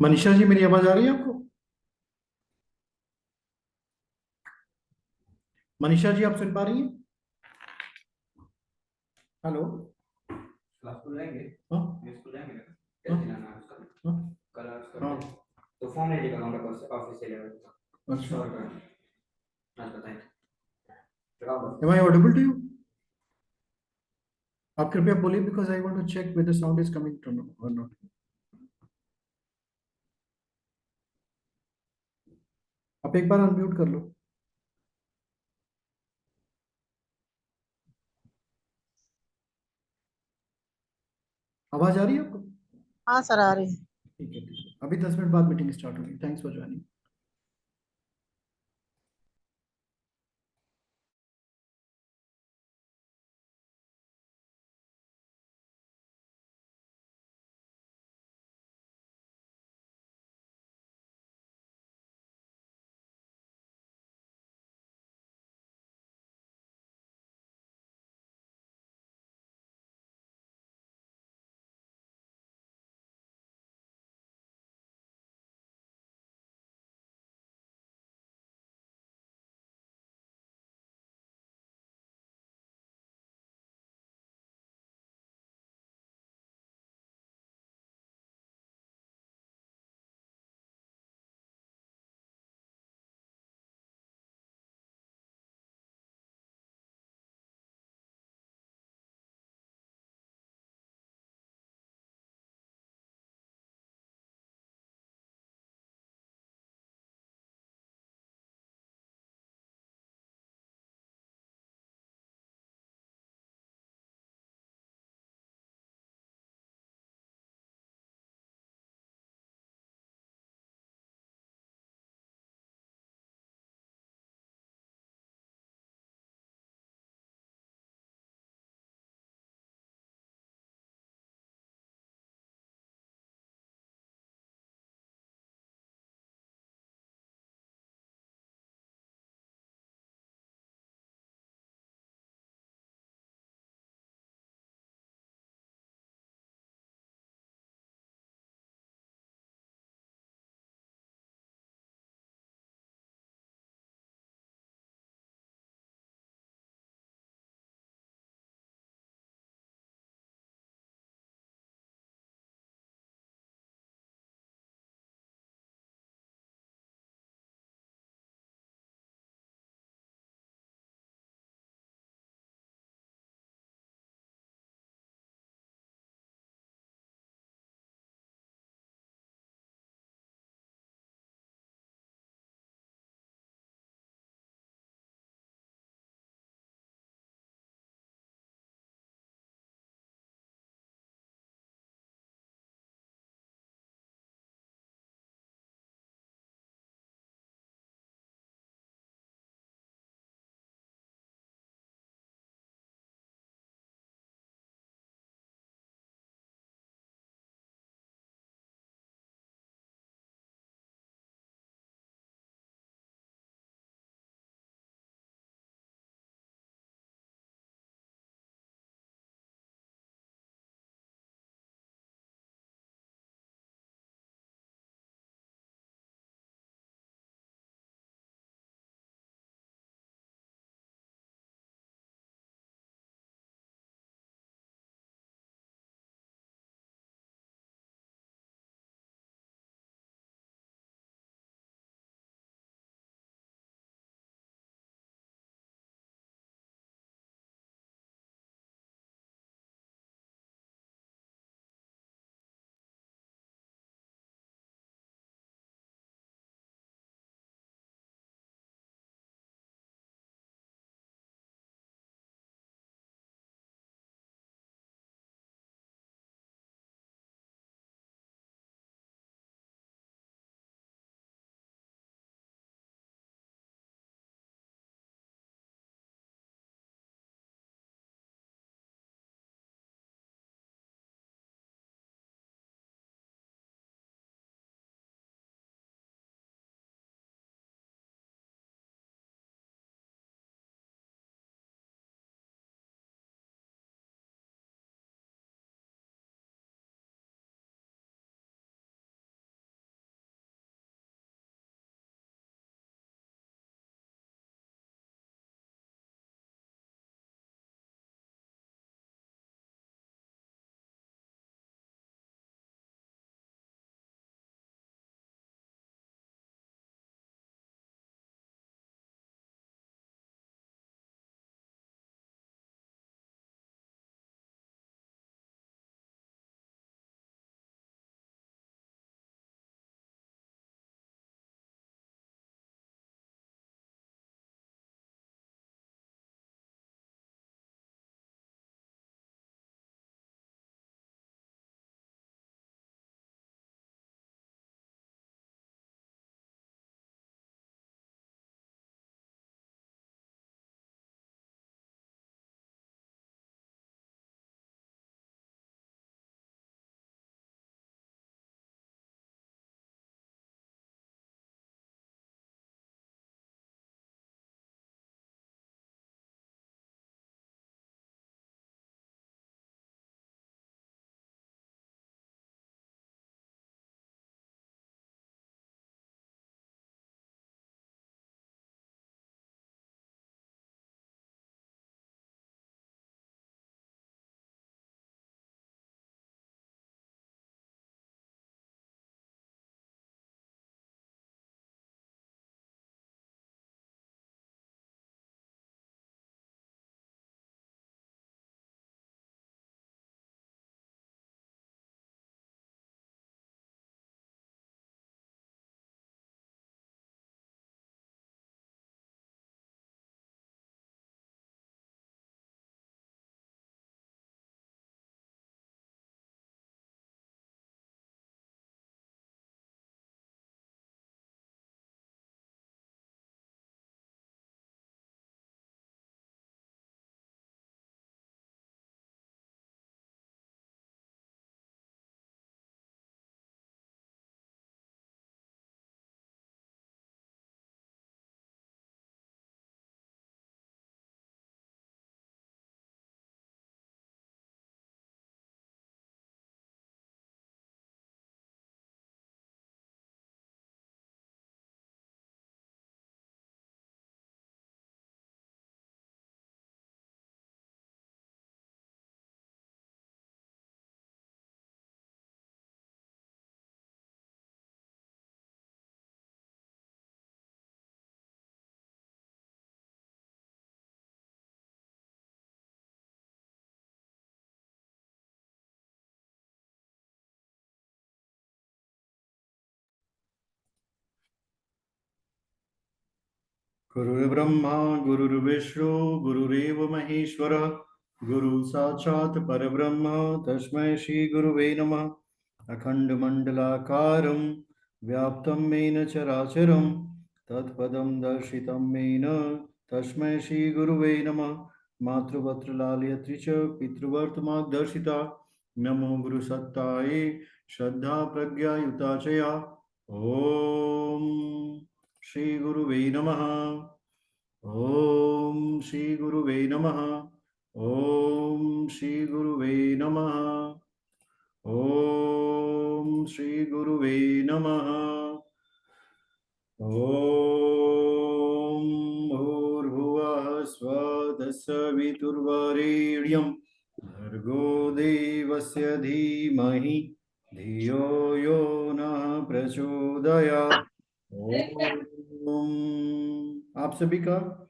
मनीषा जी, मेरी आवाज आ रही है आपको? मनीषा जी, आप सुन पा रही हैं? हेलो। क्लास को जाएंगे। हाँ। ये स्कूल जाएंगे ना, हाँ। टेस्ट दिलाना है उसका। हाँ। कल आज करते हाँ। हैं। तो फॉर्म ले लेगा काउंटर पर ऑफिस से लेगा तो अच्छा। 100 रुपये। आज बताएं। लगाओ बस। Am I audible to you? आप कृपया बोलिए, because I want to check whether sound is coming to और नॉट। आप एक बार अनम्यूट कर लो। आवाज आ रही है आपको? हाँ सर, आ रही है। ठीक है, ठीक है, अभी 10 मिनट बाद मीटिंग स्टार्ट होगी। Thanks for joining. गुरुर्ब्रह्मा गुरुर्विष्णु गुरुरेव महेश्वर गुरु साक्षात् परब्रह्म तस्मै श्री गुरुवे नमः। अखण्डमण्डलाकारं व्याप्तं येन चराचरं तत्पदं दर्शितं येन तस्मै श्री गुरुवे नमः। मातृवत्त्रलालयत्री च पितृवर्तमादर्शिता नमो गुरुसत्ताये श्रद्धा प्रज्ञायुता च या। ॐ श्री गुरुवे नमः। ओम श्री गुरुवे नमः। ओम श्री गुरुवे नमः। ओम श्री गुरुवे नमः। ओम भूर्भुवः स्वः तत्सवितुर्वरेण्यं भर्गो देवस्य धीमहि धियो यो नः प्रचोदयात्। ओम आप सभी का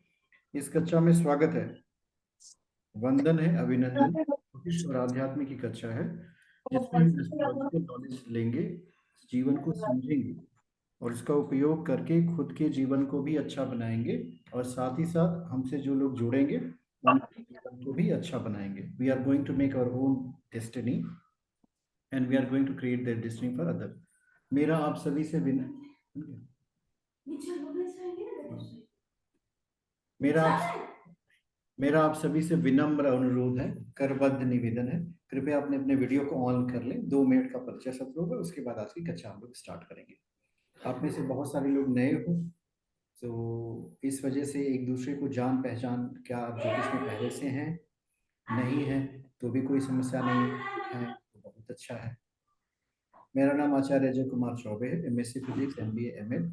इस कक्षा में स्वागत है। वंदन है, अभिनंदन। ज्योतिष और आध्यात्म की कक्षा है जिसमें हम एस्ट्रोलॉजिकल नॉलेज लेंगे, जीवन को समझेंगे और इसका उपयोग करके खुद के जीवन को भी अच्छा बनाएंगे और साथ ही साथ हमसे जो लोग जुड़ेंगे उनके जीवन को भी अच्छा बनाएंगे। We are going to make our own destiny and we are going to create that destiny for other. मेरा आप सभी से मेरा आप सभी से विनम्र अनुरोध है, करबद्ध निवेदन है, कृपया अपने अपने वीडियो को ऑन कर लें। 2 मिनट का परिचय सत्र होगा, उसके बाद आज की कक्षा हम लोग स्टार्ट करेंगे। आप में से बहुत सारे लोग नए हो, तो इस वजह से एक दूसरे को जान पहचान, क्या आप ज्योतिष में पहले से हैं, नहीं है तो भी कोई समस्या नहीं है तो बहुत अच्छा है। मेरा नाम आचार्य अजय कुमार चौबे है, MSc physics MBA ML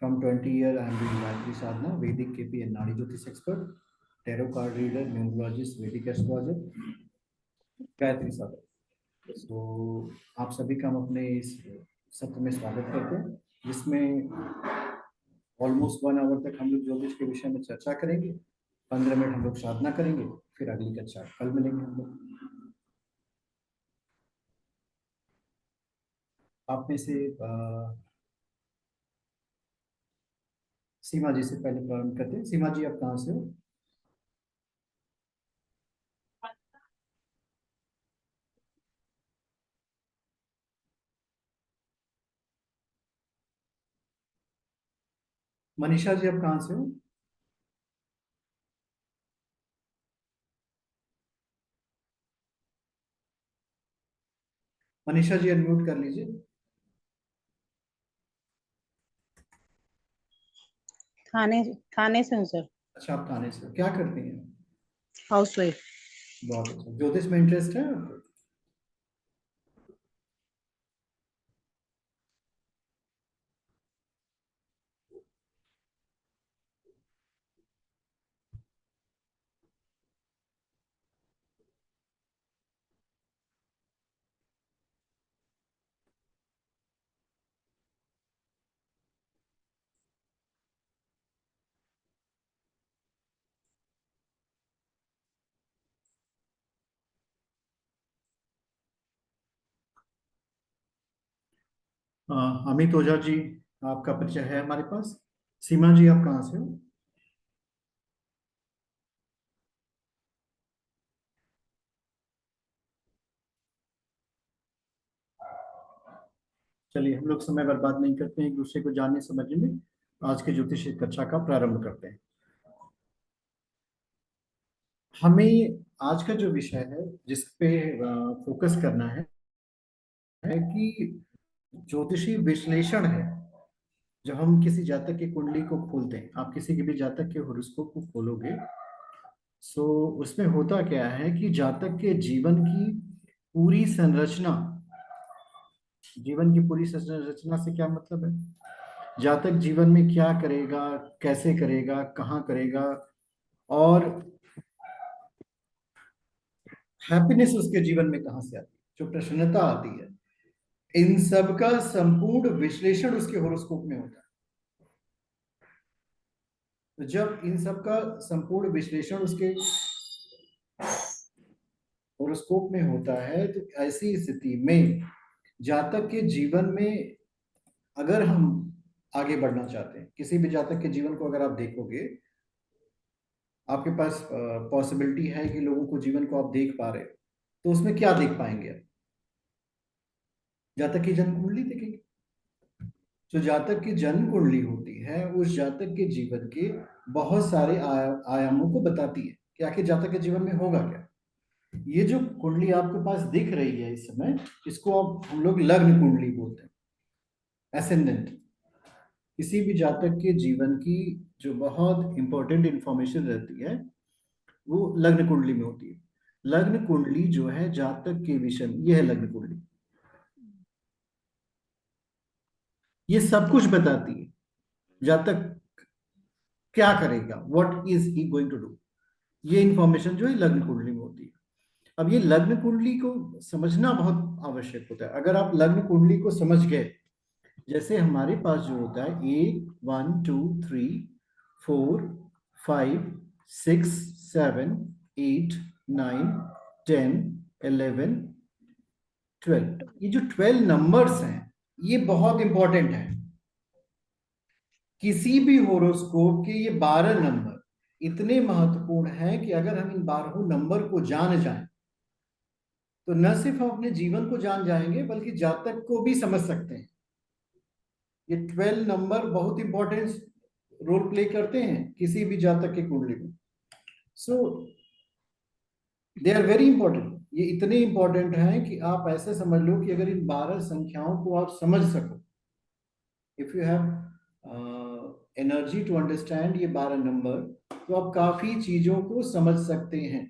from 20 year I am doing Gayatri Sadhana, Vedic KP and Nadi Jyotish expert, tarot card reader, numerologist, Vedic astrologer, Gayatri Sadhak. तो आप सभी का हम अपने इस सत्र में स्वागत करते हैं जिसमें ऑलमोस्ट 1 आवर तक हम लोग ज्योतिष के विषय में चर्चा करेंगे। 15 मिनट हम लोग साधना करेंगे, फिर अगली कक्षा कल मिलेंगे हम लोग। आप में से सीमा जी से पहले प्रारंभ करते हैं। सीमा जी, आप कहाँ से हो? मनीषा जी, आप कहाँ से हो? मनीषा जी अनम्यूट कर लीजिए। थाने थाने से हूँ सर। अच्छा, आप थाने से हो, क्या करती हैं? House wife. बहुत अच्छा। ज्योतिष में इंटरेस्ट है आपको? अमित ओझा जी, आपका परिचय है हमारे पास। सीमा जी, आप कहाँ से हो? चलिए, हम लोग समय बर्बाद नहीं करते हैं, एक दूसरे को जानने समझने में आज के ज्योतिष कक्षा का प्रारंभ करते हैं। हमें आज का जो विषय है जिस पे फोकस करना है कि ज्योतिषी विश्लेषण है। जब हम किसी जातक की कुंडली को खोलते हैं, आप किसी के भी जातक के हॉरोस्कोप को खोलोगे, सो उसमें होता क्या है कि जातक के जीवन की पूरी संरचना, जीवन की पूरी संरचना से क्या मतलब है, जातक जीवन में क्या करेगा, कैसे करेगा, कहाँ करेगा और हैप्पीनेस उसके जीवन में कहाँ से आती है, जो प्रसन्नता आती है, इन सब का संपूर्ण विश्लेषण उसके हॉरोस्कोप में होता है। तो जब इन सब का संपूर्ण विश्लेषण उसके हॉरोस्कोप में होता है तो ऐसी स्थिति में जातक के जीवन में अगर हम आगे बढ़ना चाहते हैं। किसी भी जातक के जीवन को अगर आप देखोगे, आपके पास पॉसिबिलिटी है कि लोगों को जीवन को आप देख पा रहे हो, तो उसमें क्या देख पाएंगे आप? जातक की जन्म कुंडली देखेंगे। जो जातक की जन्म कुंडली होती है उस जातक के जीवन के बहुत सारे आयामों को बताती है कि आखिर जातक के जीवन में होगा क्या। ये जो कुंडली आपके पास दिख रही है इस समय, इसको अब हम लोग लग्न कुंडली बोलते हैं, एसेंडेंट। किसी भी जातक के जीवन की जो बहुत इंपॉर्टेंट इंफॉर्मेशन रहती है वो लग्न कुंडली में होती है। लग्न कुंडली जो है जातक के विषय में, ये है लग्न कुंडली। ये सब कुछ बताती है जातक क्या करेगा, what is he going to do. ये इंफॉर्मेशन जो है लग्न कुंडली में होती है। अब ये लग्न कुंडली को समझना बहुत आवश्यक होता है। अगर आप लग्न कुंडली को समझ गए, जैसे हमारे पास जो होता है 1 2 3 4 5 6 7 8 9 10 11 12, ये जो 12 नंबर्स हैं ये बहुत इंपॉर्टेंट है। किसी भी होरोस्कोप के ये 12 नंबर इतने महत्वपूर्ण हैं कि अगर हम इन 12 नंबर को जान जाएं तो न सिर्फ हम अपने जीवन को जान जाएंगे बल्कि जातक को भी समझ सकते हैं। ये 12 नंबर बहुत इंपॉर्टेंट रोल प्ले करते हैं किसी भी जातक के कुंडली में। सो दे आर वेरी इंपॉर्टेंट। ये इतने इंपॉर्टेंट हैं कि आप ऐसे समझ लो कि अगर इन 12 संख्याओं को आप समझ सको, if you have energy to understand ये 12 नंबर, तो आप काफी चीजों को समझ सकते हैं।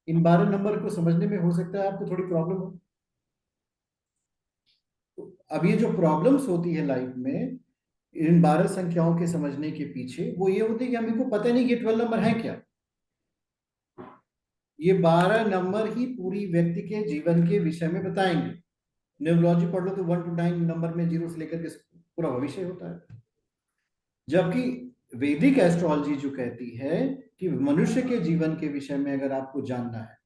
इन 12 नंबर को समझने में हो सकता है आपको थोड़ी प्रॉब्लम हो। तो अब ये जो प्रॉब्लम्स होती है लाइफ में इन 12 संख्याओं के समझने के पीछे, वो ये होती है कि हमको पता नहीं कि 12 नंबर है क्या। ये 12 नंबर ही पूरी व्यक्ति के जीवन के विषय में बताएंगे। न्यूमरोलॉजी पढ़ लो तो 1 to 9 नंबर में 0 से लेकर के पूरा भविष्य होता है। जबकि वैदिक एस्ट्रोलॉजी जो कहती है कि मनुष्य के जीवन के विषय में अगर आपको जानना है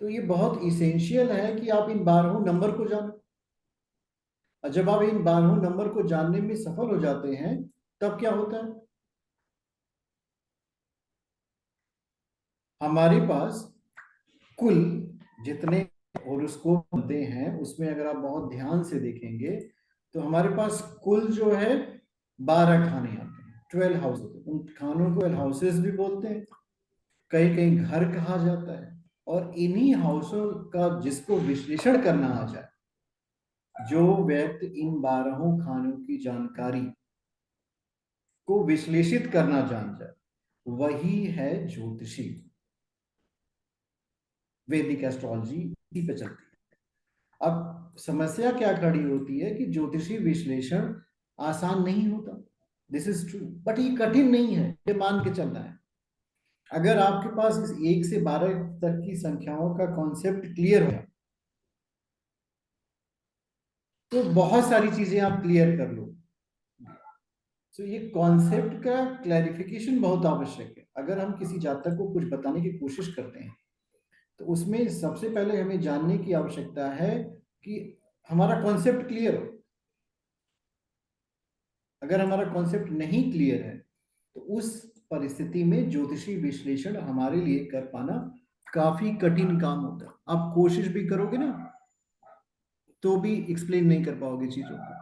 तो ये बहुत इसेंशियल है कि आप इन 12 नंबर को जानो। और जब आप इन 12 नंबर को जानने में सफल हो जाते हैं तब क्या होता है, हमारे पास कुल जितने होरोस्कोप बनते हैं उसमें अगर आप बहुत ध्यान से देखेंगे तो हमारे पास कुल जो है 12 खाने आते हैं, 12 हाउस होते हैं। उन खानों को 12 हाउसेस भी बोलते हैं, कहीं कहीं घर कहा जाता है। और इन्हीं हाउसों का जिसको विश्लेषण करना आ जाए, जो व्यक्ति इन 12 खानों की जानकारी को विश्लेषित करना जान जाए, वही है ज्योतिषी। वैदिक एस्ट्रोलॉजी इसी पे चलती है। अब समस्या क्या खड़ी होती है कि ज्योतिषी विश्लेषण आसान नहीं होता, दिस इज ट्रू, बट ये कठिन नहीं है, ये मान के चलना है। अगर आपके पास इस 1 से 12 तक की संख्याओं का कॉन्सेप्ट क्लियर हो तो बहुत सारी चीजें आप क्लियर कर लो। तो ये कॉन्सेप्ट का क्लैरिफिकेशन बहुत आवश्यक है। अगर हम किसी जातक को कुछ बताने की कोशिश करते हैं तो उसमें सबसे पहले हमें जानने की आवश्यकता है कि हमारा कॉन्सेप्ट क्लियर हो। अगर हमारा कॉन्सेप्ट नहीं क्लियर है तो उस परिस्थिति में ज्योतिषी विश्लेषण हमारे लिए कर पाना काफी कठिन काम होता है। आप कोशिश भी करोगे ना तो भी एक्सप्लेन नहीं कर पाओगे चीजों को,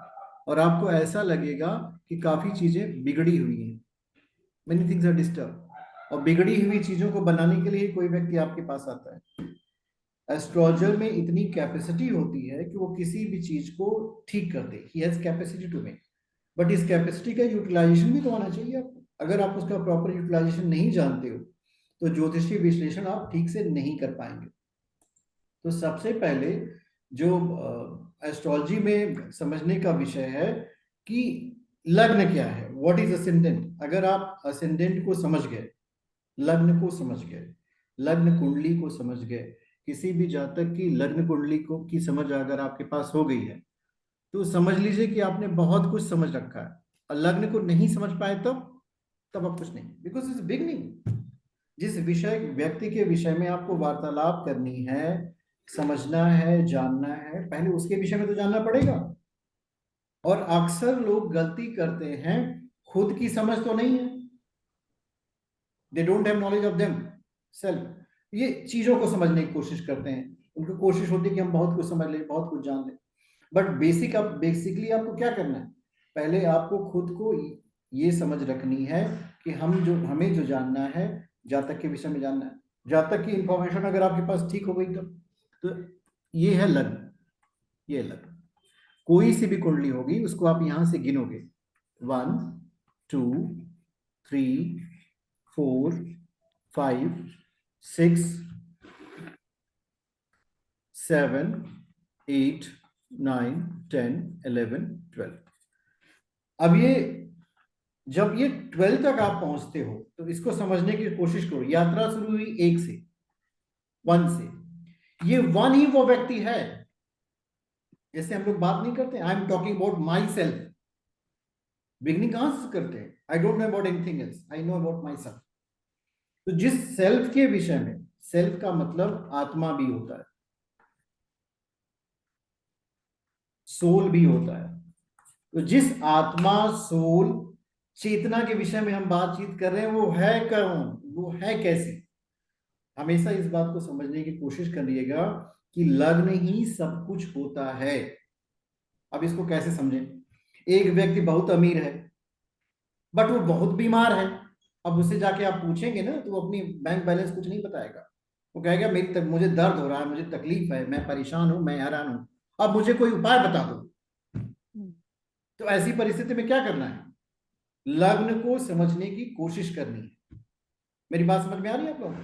और आपको ऐसा लगेगा कि काफी चीजें बिगड़ी हुई हैं, मेनी थिंग्स आर डिस्टर्ब। और बिगड़ी हुई चीजों को बनाने के लिए कोई व्यक्ति आपके पास आता है। एस्ट्रोलॉजर में इतनी कैपेसिटी होती है कि वो किसी भी चीज को ठीक कर दे, he has capacity to make, but इस कैपेसिटी का यूटिलाइजेशन भी तो आना चाहिए आपको। अगर आप उसका प्रॉपर यूटिलाइजेशन नहीं जानते हो तो ज्योतिषीय विश्लेषण आप ठीक से नहीं कर पाएंगे। तो सबसे पहले जो एस्ट्रोलॉजी में समझने का विषय है कि लग्न क्या है, व्हाट इज असेंडेंट। अगर आप असेंडेंट को समझ गए, लग्न को समझ गए, लग्न कुंडली को समझ गए, किसी भी जातक की लग्न कुंडली को की समझ अगर आपके पास हो गई है तो समझ लीजिए कि आपने बहुत कुछ समझ रखा है। और लग्न को नहीं समझ पाए तब तब आप कुछ नहीं, बिकॉज इट्स बिगनिंग। जिस विषय व्यक्ति के विषय में आपको वार्तालाप करनी है, समझना है, जानना है, पहले उसके विषय में तो जानना पड़ेगा। और अक्सर लोग गलती करते हैं, खुद की समझ तो नहीं है, they don't have knowledge of them self, ये चीजों को समझने की कोशिश करते हैं, उनको कोशिश होती है कि हम बहुत कुछ समझ लें, बहुत कुछ जान लें। बट बेसिकली आपको क्या करना है, पहले आपको खुद को ये समझ रखनी है कि हमें जो जानना है, जातक के विषय में जानना है, जातक की इंफॉर्मेशन अगर आपके पास ठीक हो गई तो ये है लग्न, ये लग्न, कोई सी भी कुंडली होगी उसको आप यहां से गिनोगे, 1 2 3 4 5 6 7 8 9 10 11 12। अब ये जब ये 12 तक आप पहुंचते हो तो इसको समझने की कोशिश करो, यात्रा शुरू हुई 1 से, 1 से, ये 1 ही वो व्यक्ति है, जैसे हम लोग बात नहीं करते, I am talking about my self, beginning कहां से करते हैं, I don't know about anything else, I know about my self. तो जिस सेल्फ के विषय में, सेल्फ का मतलब आत्मा भी होता है, सोल भी होता है, तो जिस आत्मा, सोल, चेतना के विषय में हम बातचीत कर रहे हैं, वो है कौन, वो है कैसी, हमेशा इस बात को समझने की कोशिश करिएगा कि लग्न ही सब कुछ होता है। अब इसको कैसे समझें, एक व्यक्ति बहुत अमीर है बट वो बहुत बीमार है, अब उससे जाके आप पूछेंगे ना तो वो अपनी बैंक बैलेंस कुछ नहीं बताएगा, वो कहेगा मुझे दर्द हो रहा है, मुझे तकलीफ है, मैं परेशान हूं, मैं हैरान हूं, अब मुझे कोई उपाय बता दो। तो ऐसी परिस्थिति में क्या करना है, लग्न को समझने की कोशिश करनी है। मेरी बात समझ में आ रही है आप लोगों को?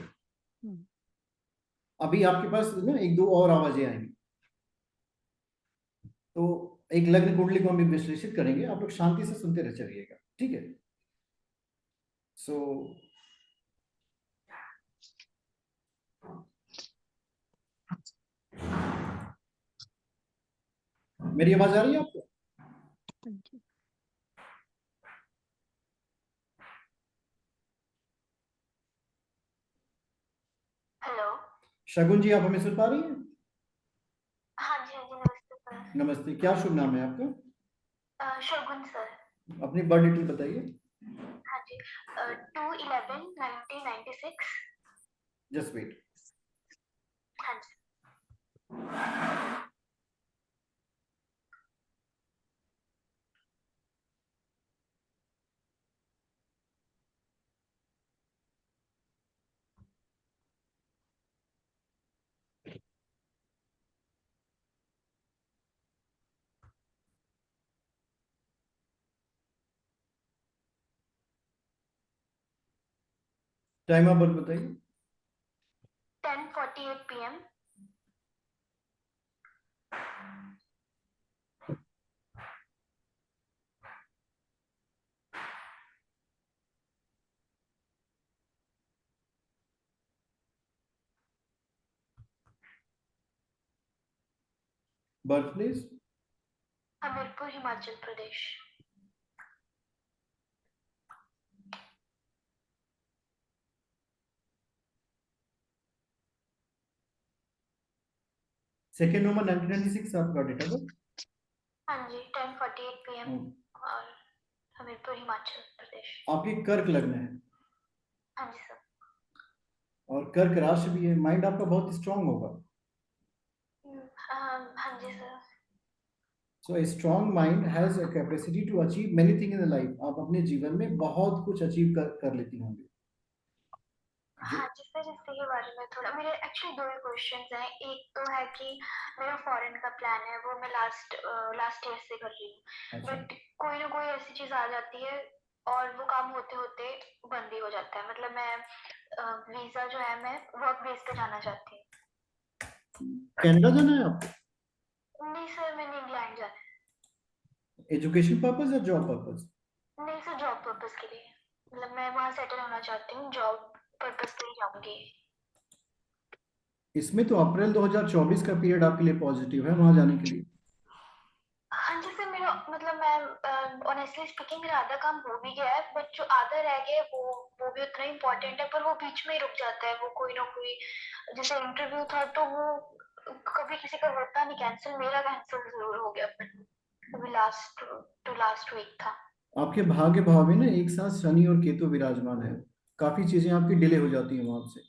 अभी आपके पास ना एक दो और आवाजें आएंगी, तो एक लग्न कुंडली को हम विश्लेषित करेंगे, आप लोग शांति से सुनते रह चलिएगा, ठीक है? सो मेरी आवाज आ रही है आपको? हेलो। शगुन जी, आप हमें सुन पा रही हैं? हाँ जी, हाँ जी, नमस्ते सर। नमस्ते, क्या शुभ नाम है आपका? शगुन सर। अपनी बर्थ डिटेल बताइए। हाँ जी, 2/11/1996। Just wait. हाँ जी। टाइम ऑफ बर्थ बताइए। 10:48 PM। Birth place? Hamirpur, Himachal Pradesh. Second number 1996 आपका डेट ऑफ बर्थ? हाँ जी, 10:48 PM और हमीरपुर, हिमाचल प्रदेश। आपकी कर्क लग्न है हाँ जी सर। और कर्क राशि भी है, माइंड आपका बहुत स्ट्रांग होगा। हाँ जी sir. So a strong mind has a capacity to achieve many thing in life, आप अपने जीवन में बहुत कुछ अचीव कर लेती होंगी। हाँ जी सर, इसके बारे में थोड़ा, मेरे एक्चुअली दो ही क्वेश्चंस हैं। एक तो है कि मेरा फॉरेन का प्लान है, वो मैं लास्ट ईयर से कर रही हूँ, बट कोई ना कोई ऐसी चीज आ जाती है और वो काम होते होते बंद ही हो जाता है। मतलब मैं वीजा जो है, मैं वर्क बेस पे जाना चाहती हूँ। कनाडा जाना है आपको? नहीं सर, मैंने इंग्लैंड जाना है। एजुकेशन पर्पस या जॉब पर्पस? नहीं सर, जॉब पर्पस के लिए। मतलब मैं वहाँ सेटल होना चाहती हूँ, जॉब पर्पस के लिए जाऊंगी। इसमें तो अप्रैल 2024 का पीरियड आपके लिए पॉजिटिव है वहां जाने के लिए। हाँ जी सर, मेरा मतलब मैं ऑनेस्टली स्पीकिंग मेरा आधा काम हो भी गया है, बट जो आधा रह गया है वो भी उतना इम्पोर्टेंट है, पर वो बीच में ही रुक जाता है। वो कोई ना कोई, जैसे इंटरव्यू था तो वो कभी किसी का होता नहीं कैंसिल, मेरा कैंसिल जरूर हो गया फिर। अभी लास्ट वीक था। आपके भाग्य भाव में ना एक साथ शनि और केतु विराजमान है, काफी चीजें आपकी डिले हो जाती हैं वहां से।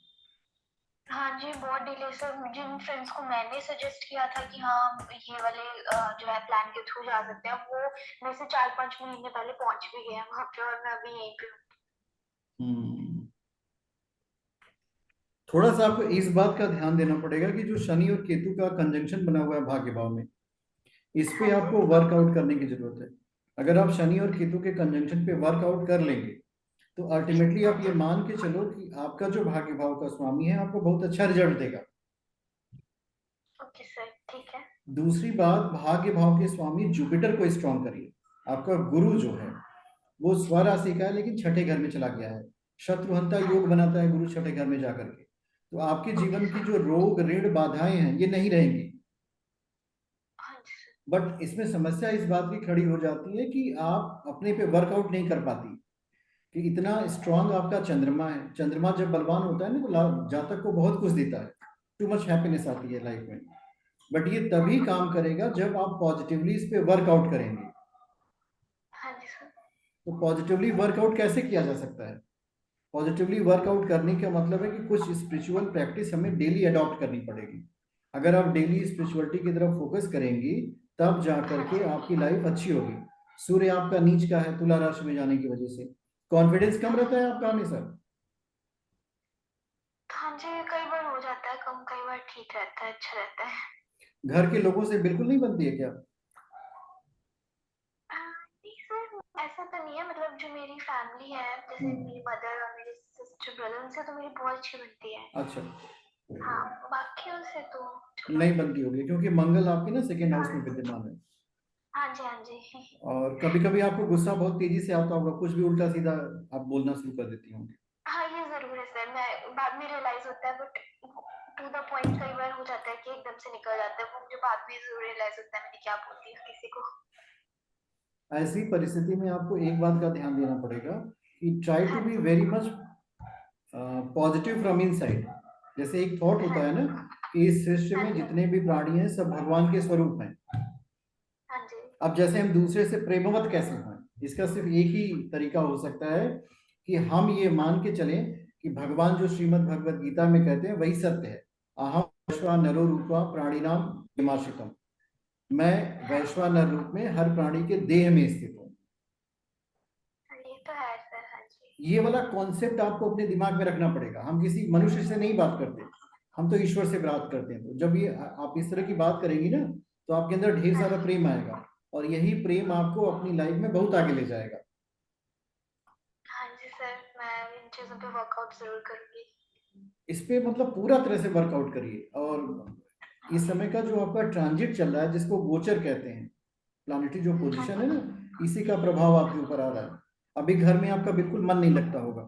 हाँ जी, बहुत डिले सर। जिन फ्रेंड्स को मैंने सजेस्ट किया था कि हाँ ये वाले जो है प्लान के थ्रू जा सकते हैं, वो मेरे से 4-5 महीने पहले पहुंच भी गए हैं वहां पे, और मैं अभी यहीं पे हूँ। हम्म, थोड़ा सा आपको इस बात का ध्यान देना पड़ेगा कि जो शनि और केतु का कंजंक्शन बना हुआ है भाग्य भाव में, इस पे हाँ जी। आपको वर्कआउट करने की जरूरत है। अगर आप शनि और केतु के कंजंक्शन पे वर्कआउट कर लेंगे तो अल्टीमेटली हाँ आप ये जी। मान के चलो कि आपका जो भाग्य भाव का स्वामी है आपको बहुत अच्छा रिजल्ट देगा। ओके सर, ठीक है। दूसरी बात, भाग्य भाव के स्वामी जुपिटर को स्ट्रॉन्ग करिए। आपका गुरु जो है वो स्वराशि का है लेकिन छठे घर में चला गया है, शत्रुहंता हाँ योग जी। बनाता है गुरु छठे घर में जाकर के। तो आपके ओके जीवन की सर। जो रोग ऋण बाधाएं हैं ये नहीं रहेंगी। हाँ जी सर। बट इसमें समस्या इस बात की खड़ी हो जाती है कि आप अपने पे वर्कआउट नहीं कर पाती, कि इतना स्ट्रांग आपका चंद्रमा है। चंद्रमा जब बलवान होता है ना तो जातक को बहुत कुछ देता है, टू मच हैप्पीनेस आती है लाइफ में। बट ये हाँ तभी जी। काम करेगा जब आप पॉजिटिवली इस पे वर्कआउट करेंगे। हाँ जी सर। तो पॉजिटिवली वर्कआउट कैसे किया जा सकता है? पॉजिटिवली वर्कआउट करने का मतलब है कि कुछ स्पिरिचुअल प्रैक्टिस हमें डेली अडॉप्ट करनी पड़ेगी। अगर आप डेली स्पिरिचुअलिटी की तरफ फोकस करेंगी तब जा हाँ करके जी। आपकी लाइफ अच्छी होगी। सूर्य आपका नीच का है तुला राशि में जाने की वजह से कॉन्फिडेंस कम रहता है आपका हमेशा। हाँ जी, कई बार हो जाता है कम, कई बार ठीक रहता है, अच्छा रहता है। घर के लोगों से बिल्कुल नहीं बनती है क्या? नहीं सर, ऐसा तो नहीं है। मतलब जो मेरी फैमिली है, जैसे मेरी मदर और मेरे सिस्टर ब्रदर, उनसे तो मेरी बहुत अच्छी बनती है। अच्छा, हाँ, बाकी उनसे तो चलो। नहीं बनती होगी क्योंकि मंगल आपके ना सेकेंड हाउस में विद्यमान है। हाँ जी, हाँ जी। और कभी कभी आपको गुस्सा बहुत तेजी से आता होगा, कुछ भी उल्टा सीधा आप बोलना शुरू कर देती होंगी। हाँ, ये जरूर है सर। मैं बाद में रियलाइज होता है, बट टू द पॉइंट कई बार हो जाता है कि एकदम से निकल जाता है। वो मुझे बाद में जरूर रियलाइज होता है मैंने क्या बोल दिया किसी को। ऐसी परिस्थिति में आपको एक बात का ध्यान देना पड़ेगा कि ट्राई टू हाँ बी जी। Very much positive from inside. जैसे एक थॉट हाँ होता है जी। ना कि इस सृष्टि हाँ में जी। जितने भी प्राणी हैं सब भगवान के स्वरूप हैं। हाँ जी। अब जैसे हम दूसरे से प्रेमवत कैसे हैं, इसका सिर्फ एक ही तरीका हो सकता है कि हम ये मान के चलें कि भगवान जो श्रीमद् भगवत गीता में कहते हैं वही सत्य है। अहम वैश्वानरो रूपा प्राणिनाम हिमाश्रितम। मैं हाँ जी। वैश्वानर रूप में हर प्राणी के देह में स्थित हूँ। ये तो है सर। हाँ जी। ये वाला कॉन्सेप्ट आपको अपने दिमाग में रखना पड़ेगा। हम किसी मनुष्य से नहीं बात करते, हम तो ईश्वर से बात करते हैं। तो जब ये आप इस तरह की बात करेंगी ना तो आपके अंदर ढेर हाँ सारा जी। प्रेम आएगा और यही प्रेम आपको अपनी लाइफ में बहुत आगे ले जाएगा। हाँ जी सर, मैं इन चीजों पे वर्कआउट जरूर करूंगी। इस पे मतलब पूरा तरह से वर्कआउट करिए। और इस समय का जो आपका ट्रांजिट चल रहा है जिसको गोचर कहते हैं, प्लानिटरी जो हाँ पोजीशन जी। है ना, इसी का प्रभाव आपके ऊपर आ रहा है। अभी घर में आपका बिल्कुल मन नहीं लगता होगा।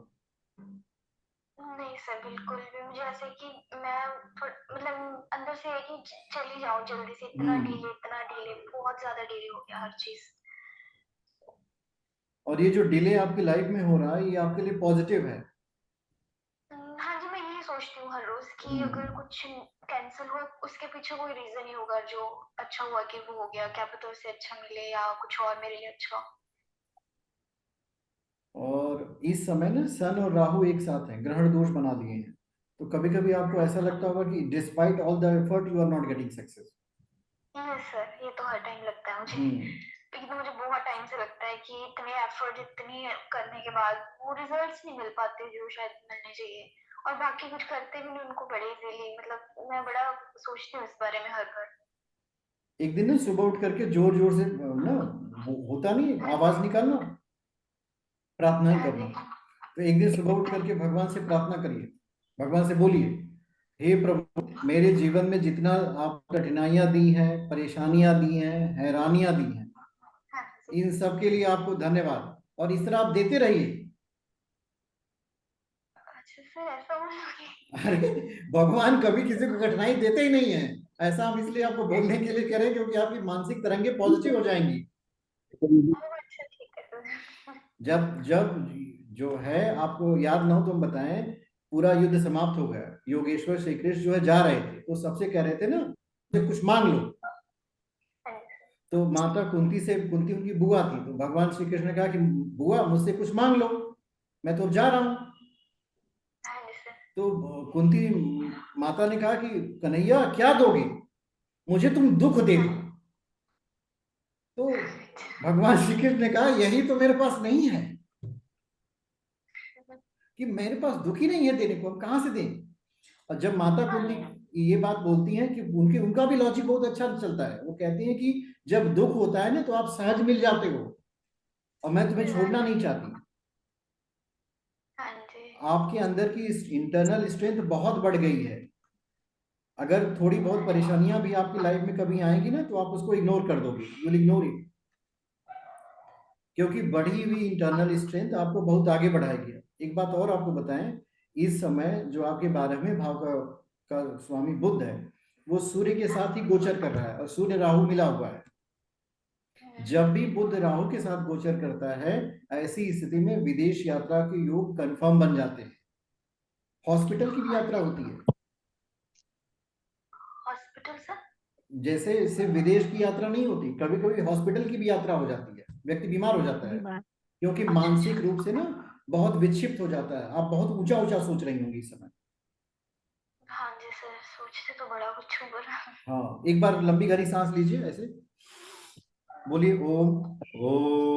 नहीं सर, बिल्कुल भी। मुझे ऐसे कि मैं मतलब अंदर से है कि चली जाऊं जल्दी से। हम्म। इतना डिले, बहुत ज्यादा डिले हो गया हर चीज। और ये जो डिले आपकी लाइफ में हो रहा है ये आपके लिए पॉजिटिव है। हाँ जी, मैं यही सोचती हूँ हर रोज कि अगर हम्म। कुछ कैंसिल हो, उसके पीछे कोई रीजन ही होगा। जो अच्छा हुआ कि वो हो गया, क्या पता उससे अच्छा मिले या कुछ और मेरे लिए अच्छा हो। और इस समय ना सन और राहु एक साथ हैं, ग्रहण दोष बना दिए हैं। तो कभी कभी आपको ऐसा लगता होगा कि despite all the effort you are not getting success. Yes sir, ये तो हर टाइम लगता है मुझे। हम्म। लेकिन तो मुझे बहुत टाइम से लगता है कि इतने एफर्ट, इतनी करने के बाद वो रिजल्ट्स नहीं मिल पाते जो शायद मिलने चाहिए। और बाकी कुछ करते भी नहीं उनको बड़े इजीली। मतलब मैं बड़ा सोचती हूँ इस बारे में हर बार। एक दिन ना सुबह उठ करके जोर जोर से ना, होता नहीं हाँ आवाज जी। निकालना, प्रार्थना हाँ करना। जी। तो एक दिन सुबह उठ करके भगवान से प्रार्थना करिए, भगवान से बोलिए, हे प्रभु मेरे जीवन में जितना आप कठिनाइयां दी हैं, परेशानियां दी हैं, हैरानियां दी हैं, हाँ जी। इन सब के लिए आपको धन्यवाद। और इस तरह आप देते रहिए। अच्छा सर, ऐसा बोलोगे? अरे भगवान कभी किसी को कठिनाई देते ही नहीं है। ऐसा हम इसलिए आपको बोलने के लिए करें क्योंकि आपकी मानसिक तरंगे पॉजिटिव हो जाएंगी। ओह अच्छा, ठीक है सर। जब जब जो है आपको याद ना हो तो हम बताएं, पूरा युद्ध समाप्त हो गया, योगेश्वर श्री कृष्ण जो है जा रहे थे तो सबसे कह रहे थे ना, मुझे कुछ मांग लो। हाँ जी। तो माता कुंती से, कुंती उनकी बुआ थी, तो भगवान श्री कृष्ण ने कहा कि बुआ मुझसे कुछ मांग लो, मैं तो अब जा रहा हूँ। हाँ जी सर। तो कुंती माता ने कहा कि कन्हैया क्या दोगे, मुझे तुम दुख दे दो। तो भगवान श्री कृष्ण ने कहा यही तो मेरे पास नहीं है, कि मेरे पास दुख ही नहीं है देने को, हम कहाँ से दें। और जब माता कुंती ये बात बोलती हैं कि उनका भी लॉजिक बहुत अच्छा चलता है, वो कहती हैं कि जब दुख होता है ना तो आप सहज मिल जाते हो, और मैं तुम्हें छोड़ना नहीं चाहती। हाँ जी। आपके अंदर की इंटरनल स्ट्रेंथ बहुत बढ़ गई है। अगर थोड़ी बहुत परेशानियां भी आपकी लाइफ में कभी आएंगी ना, तो आप उसको इग्नोर कर दोगे, यू विल इग्नोर इट, क्योंकि बढ़ी हुई इंटरनल स्ट्रेंथ आपको बहुत आगे बढ़ाएगी। एक बात और आपको बताएं, इस समय जो आपके 12वें भाव का स्वामी बुध है, वो सूर्य के साथ ही गोचर कर रहा है, और सूर्य राहु मिला हुआ है। जब भी बुध राहु के साथ गोचर करता है, ऐसी स्थिति में विदेश यात्रा के योग कंफर्म बन जाते हैं। हॉस्पिटल की भी यात्रा होती है। Hospital sir? जैसे सिर्फ विदेश की यात्रा नहीं होती, कभी कभी हॉस्पिटल की भी यात्रा हो जाती है, व्यक्ति बीमार हो जाता है, क्योंकि मानसिक रूप से ना बहुत विक्षिप्त हो जाता है। आप बहुत ऊंचा ऊंचा सोच रही होंगी इस समय। हाँ जी सर, सोचते तो बड़ा कुछ हूँ पर। हाँ, एक बार लंबी गहरी सांस लीजिए, ऐसे बोलिए ओम। ओम।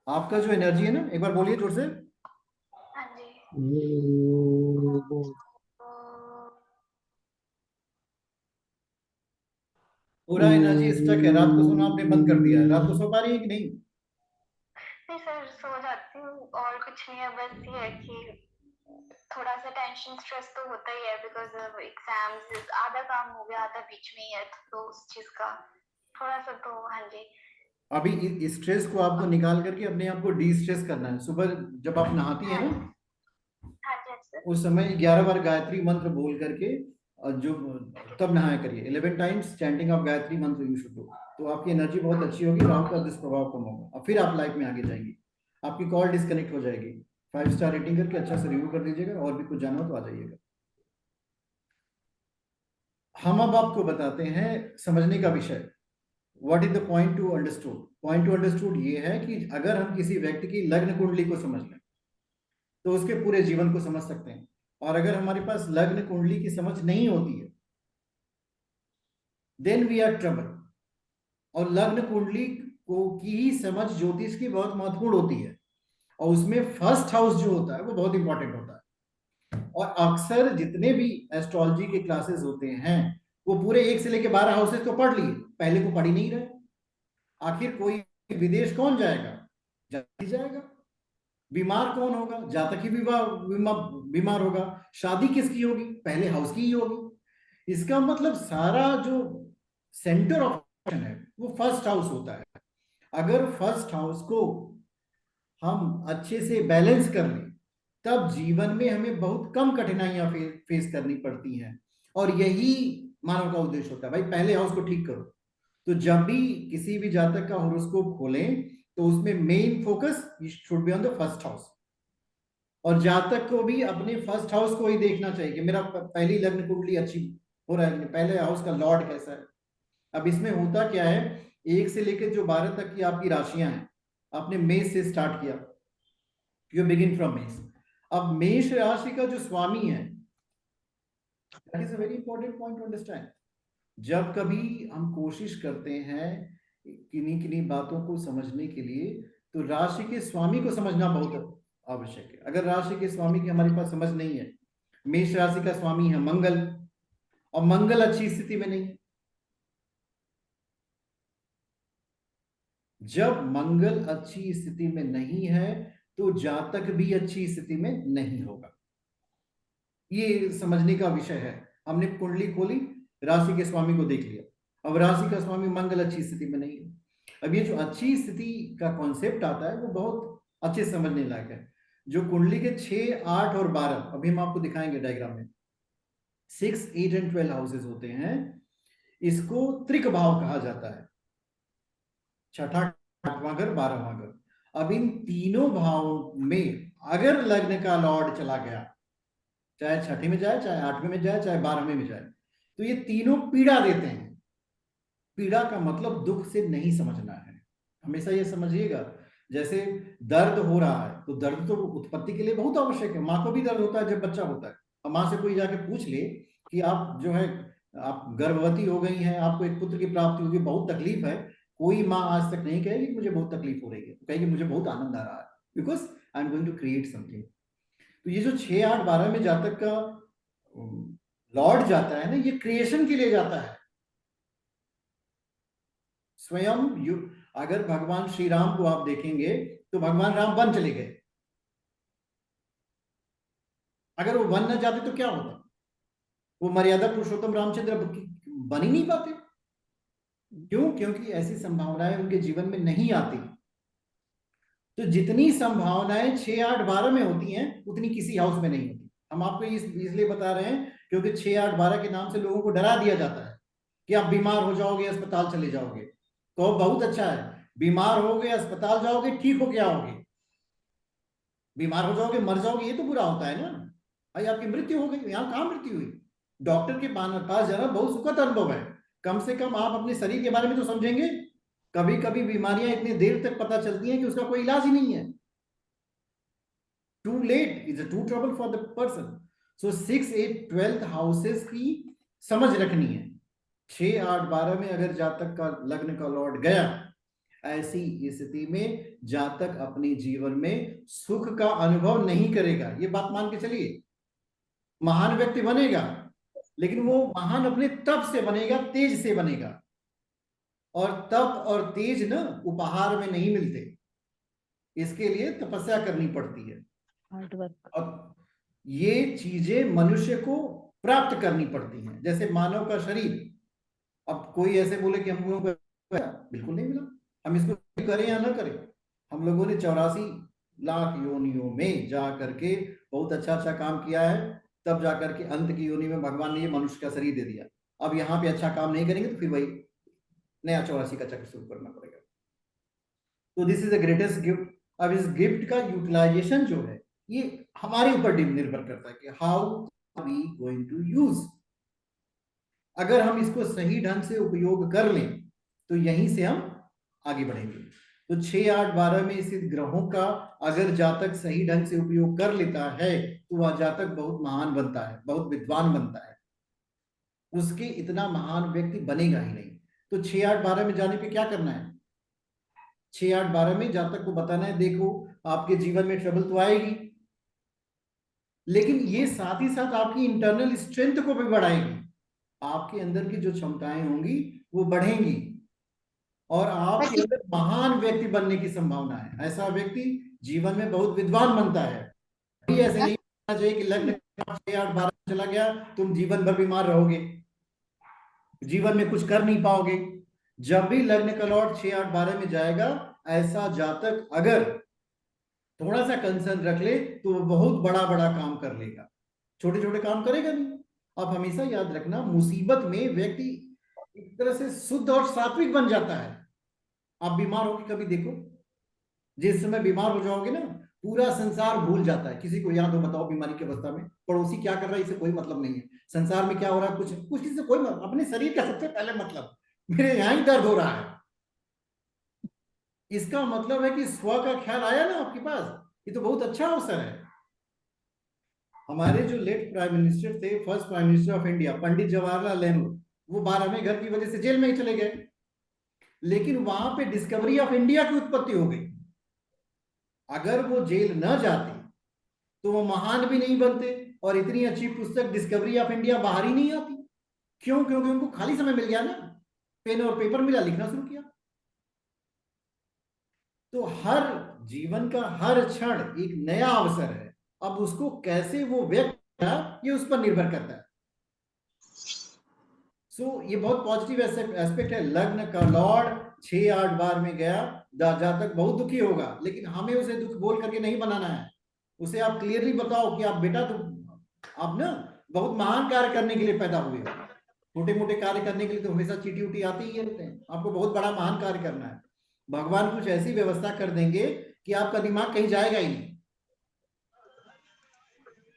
आपका जो एनर्जी है ना, एक बार बोलिए जोर से। हाँ जी। पूरा एनर्जी स्टक है, रात को सोना आपने बंद कर दिया है, रात को सो पा रही है कि नहीं? नहीं सर, सो जाती हूँ और कुछ नहीं है, बस ये है कि थोड़ा सा टेंशन स्ट्रेस तो होता ही है, बिकॉज ऑफ एग्जाम्स। आधा काम हो गया, आधा बीच में ही है, तो उस चीज का थोड़ा सा तो। हाँ जी। अभी इस स्ट्रेस को आपको निकाल करके अपने आप को डी स्ट्रेस करना है। सुबह जब आप नहाती है हाँ ना, जी। हाँ जी सर। उस समय 11 बार गायत्री मंत्र बोल करके, जो तब नहाया करिए। 11 टाइम्स चैंटिंग ऑफ गायत्री मंत्र यू शुड डू, तो आपकी एनर्जी बहुत अच्छी होगी, राहु का दुष्प्रभाव कम होगा, और फिर आप लाइफ में आगे जाएंगे। आपकी कॉल डिस्कनेक्ट हो जाएगी। 5 स्टार रेटिंग करके अच्छा से रिव्यू कर दीजिएगा, और भी कुछ जानना हो तो आ जाइएगा। हम अब आपको बताते हैं समझने का विषय, what is the point two understood. Point two understood ये है कि अगर हम किसी व्यक्ति की लग्न कुंडली को समझ लें तो उसके पूरे जीवन को समझ सकते हैं। और अगर हमारे पास लग्न कुंडली की समझ नहीं होती है, देन वी आर ट्रबल। और लग्न कुंडली को की ही समझ ज्योतिष की बहुत महत्वपूर्ण होती है, और उसमें फर्स्ट हाउस जो होता है वो बहुत इंपॉर्टेंट होता है। और अक्सर जितने भी एस्ट्रोलॉजी के क्लासेस होते हैं, वो पूरे 1 से लेकर 12 हाउसेस तो पढ़ लिए, पहले को पढ़ ही नहीं रहे। आखिर कोई विदेश कौन जाएगा? जाति जाएगा। बीमार कौन होगा? जातक ही बीमार होगा। शादी किसकी होगी? पहले हाउस की ही होगी। इसका मतलब सारा जो सेंटर ऑफ एक्शन है वो फर्स्ट हाउस होता है। अगर फर्स्ट हाउस को हम अच्छे से बैलेंस कर लें, तब जीवन में हमें बहुत कम कठिनाइयां फेस करनी पड़ती हैं। और यही मानव का उद्देश्य होता है, भाई पहले हाउस को ठीक करो। तो जब भी किसी भी जातक का हॉरोस्कोप खोलें, तो उसमें main focus should be on the first house. और जातक को भी अपने फर्स्ट हाउस को ही देखना चाहिए कि मेरा पहली लग्न कुंडली अच्छी हो रहा है, पहले हाउस का लॉर्ड कैसा है। अब इसमें होता क्या है, 1 से लेकर जो 12 तक की आपकी राशियां हैं, आपने मेष से स्टार्ट किया, यू बिगिन फ्रॉम मेष। अब मेष राशि का जो स्वामी है, that is a very important point two understand. जब कभी हम कोशिश करते हैं किन्हीं किन्हीं बातों को समझने के लिए, तो राशि के स्वामी को समझना बहुत आवश्यक है। अगर राशि के स्वामी की हमारे पास समझ नहीं है, मेष राशि का स्वामी है मंगल, और मंगल अच्छी स्थिति में नहीं है। जब मंगल अच्छी स्थिति में नहीं है, तो जातक भी अच्छी स्थिति में नहीं होगा। ये समझने का विषय है। हमने कुंडली खोली, राशि के स्वामी को देख लिया, अब राशि का स्वामी मंगल अच्छी स्थिति में नहीं है। अब ये जो अच्छी स्थिति का कॉन्सेप्ट आता है वो बहुत अच्छे समझने लायक है। जो कुंडली के 6, 8 और 12, अभी हम आपको दिखाएंगे डायग्राम में, 6, 8 एंड 12 हाउसेस होते हैं। इसको त्रिक भाव कहा जाता है, छठा, 8वां घर, 12वां घर। अब इन तीनों भावों में अगर लग्न का लॉर्ड चला गया, चाहे छठी में जाए, चाहे 8वें में जाए, चाहे 12वें में जाए। तो ये तीनों पीड़ा देते हैं। पीड़ा का मतलब दुख से नहीं समझना है, हमेशा ये समझिएगा। जैसे दर्द हो रहा है तो दर्द तो उत्पत्ति के लिए बहुत आवश्यक है। माँ को भी दर्द होता है जब बच्चा होता है। और माँ से कोई जाके पूछ ले कि आप जो है आप गर्भवती हो गई हैं, आपको एक पुत्र की प्राप्ति होगी, बहुत तकलीफ है, कोई माँ आज तक नहीं कहेगी कि मुझे बहुत तकलीफ हो रही है, तो कहेगी मुझे बहुत आनंद आ रहा है, because I am going to create something. तो ये जो 6, 8, 12 में जातक का लॉर्ड जाता है ना, ये क्रिएशन के लिए जाता है। स्वयं अगर भगवान श्री राम को आप देखेंगे तो भगवान राम वन चले गए। अगर वो वन न जाते तो क्या होता? वो मर्यादा पुरुषोत्तम रामचंद्र बन ही नहीं पाते। क्यों? क्योंकि ऐसी संभावनाएं उनके जीवन में नहीं आती। तो जितनी संभावनाएं 6, 8, 12 में होती हैं उतनी किसी हाउस में नहीं होती। हम आपको इसलिए बता रहे हैं क्योंकि 6, 8, 12 के नाम से लोगों को डरा दिया जाता है कि आप बीमार हो जाओगे, अस्पताल चले जाओगे। तो बहुत अच्छा है, बीमार हो गए, अस्पताल जाओगे, ठीक हो क्या होगे? बीमार हो जाओगे, मर जाओगे, ये तो बुरा होता है ना। भाई आपकी मृत्यु हो गई, यहाँ कहाँ मृत्यु हुई? डॉक्टर के पास जाना बहुत सुखद अनुभव है। कम से कम आप अपने शरीर के बारे में तो समझेंगे। कभी कभी बीमारियां इतनी देर तक पता चलती हैं कि उसका कोई इलाज ही नहीं है। Too late is a too trouble for the person. So 6, 8, 12 houses की समझ रखनी है। 6, 8, 12 में अगर जातक का लग्न का लॉर्ड गया, ऐसी स्थिति में जातक अपने जीवन में सुख का अनुभव नहीं करेगा। ये बात मान के चलिए, महान व्यक्ति बनेगा, लेकिन वो महान अपने तप से बनेगा, तेज से बनेगा। और तप और तेज न उपहार में नहीं मिलते, इसके लिए तपस्या करनी पड़ती है। Hard work. और ये चीजें मनुष्य को प्राप्त करनी पड़ती हैं। जैसे मानव का शरीर, अब कोई ऐसे बोले कि हम लोगों को बिल्कुल नहीं मिला, हम इसको करें या ना करें, हम लोगों ने 84 लाख योनियों में जा करके बहुत अच्छा अच्छा काम किया है, तब जाकर के अंत की योनि में भगवान ने ये मनुष्य का शरीर दे दिया। अब यहाँ पे अच्छा काम नहीं करेंगे तो फिर वही नया 84 का चक्र शुरू करना पड़ेगा। तो this is the greatest gift. अब इस गिफ्ट का यूटिलाइजेशन जो है ये हमारे ऊपर निर्भर करता है कि how are we going to use. अगर हम इसको सही ढंग से उपयोग कर लें तो यहीं से हम आगे बढ़ेंगे। तो 6, 8, 12 में स्थित ग्रहों का अगर जातक सही ढंग से उपयोग कर लेता है तो वह जातक बहुत महान बनता है, बहुत विद्वान बनता है। उसके इतना महान व्यक्ति बनेगा ही नहीं। तो 6, 8, 12 में जाने पे क्या करना है? 6, 8, 12 में जातक को बताना है, देखो आपके जीवन में ट्रबल तो आएगी, लेकिन ये साथ ही साथ आपकी इंटरनल स्ट्रेंथ को भी बढ़ाएगी। आपके अंदर की जो क्षमताएं होंगी वो बढ़ेंगी और आपके अंदर महान व्यक्ति बनने की संभावना है। ऐसा व्यक्ति जीवन में बहुत विद्वान बनता है। ऐसे नहीं होना चाहिए कि लग्न 6, 8, 12 चला गया तुम जीवन भर बीमार रहोगे, जीवन में कुछ कर नहीं पाओगे। जब भी लग्न का लॉर्ड 6, 8, 12 में जाएगा, ऐसा जातक अगर थोड़ा सा कंसर्न रख ले तो वो बहुत बड़ा बड़ा काम कर लेगा, छोटे छोटे काम करेगा नहीं। आप हमेशा याद रखना, मुसीबत में व्यक्ति एक तरह से शुद्ध और सात्विक बन जाता है। आप बीमार होकर कभी देखो, जिस समय बीमार हो जाओगे ना पूरा संसार भूल जाता है। किसी को याद हो बताओ बीमारी की अवस्था में पड़ोसी क्या कर रहा है इससे कोई मतलब नहीं है, संसार में क्या हो रहा है कुछ इससे कोई मतलब, अपने शरीर का सबसे पहले मतलब मेरे यहाँ ही दर्द हो रहा है। इसका मतलब है कि स्व का ख्याल आया ना आपके पास, ये तो बहुत अच्छा अवसर है। हमारे जो लेट प्राइम मिनिस्टर थे, first prime minister of India Pandit Jawaharlal Nehru, वो 12वें घर की वजह से जेल में ही चले गए, लेकिन वहां पे डिस्कवरी ऑफ इंडिया की उत्पत्ति हो गई। अगर वो जेल न जाते तो वो महान भी नहीं बनते और इतनी अच्छी पुस्तक डिस्कवरी ऑफ इंडिया बाहर ही नहीं आती। क्यों? क्योंकि उनको खाली समय मिल गया ना, पेन और पेपर मिला, लिखना शुरू किया। तो हर जीवन का हर क्षण एक नया अवसर है। अब उसको कैसे वो व्यक्त किया ये उस पर निर्भर करता है। सो ये बहुत पॉजिटिव एस्पेक्ट है। लग्न का लॉर्ड 6, 8 बार में गया, जातक बहुत दुखी होगा, लेकिन हमें उसे दुख बोल करके नहीं बनाना है। उसे आप क्लियरली बताओ कि आप बेटा तो आप ना बहुत महान कार्य करने के लिए पैदा हुए हो। छोटे मोटे कार्य करने के लिए तो हमेशा चीटी उटी आती ही रहते हैं, आपको बहुत बड़ा महान कार्य करना है। भगवान कुछ ऐसी व्यवस्था कर देंगे कि आपका दिमाग कहीं जाएगा ही नहीं।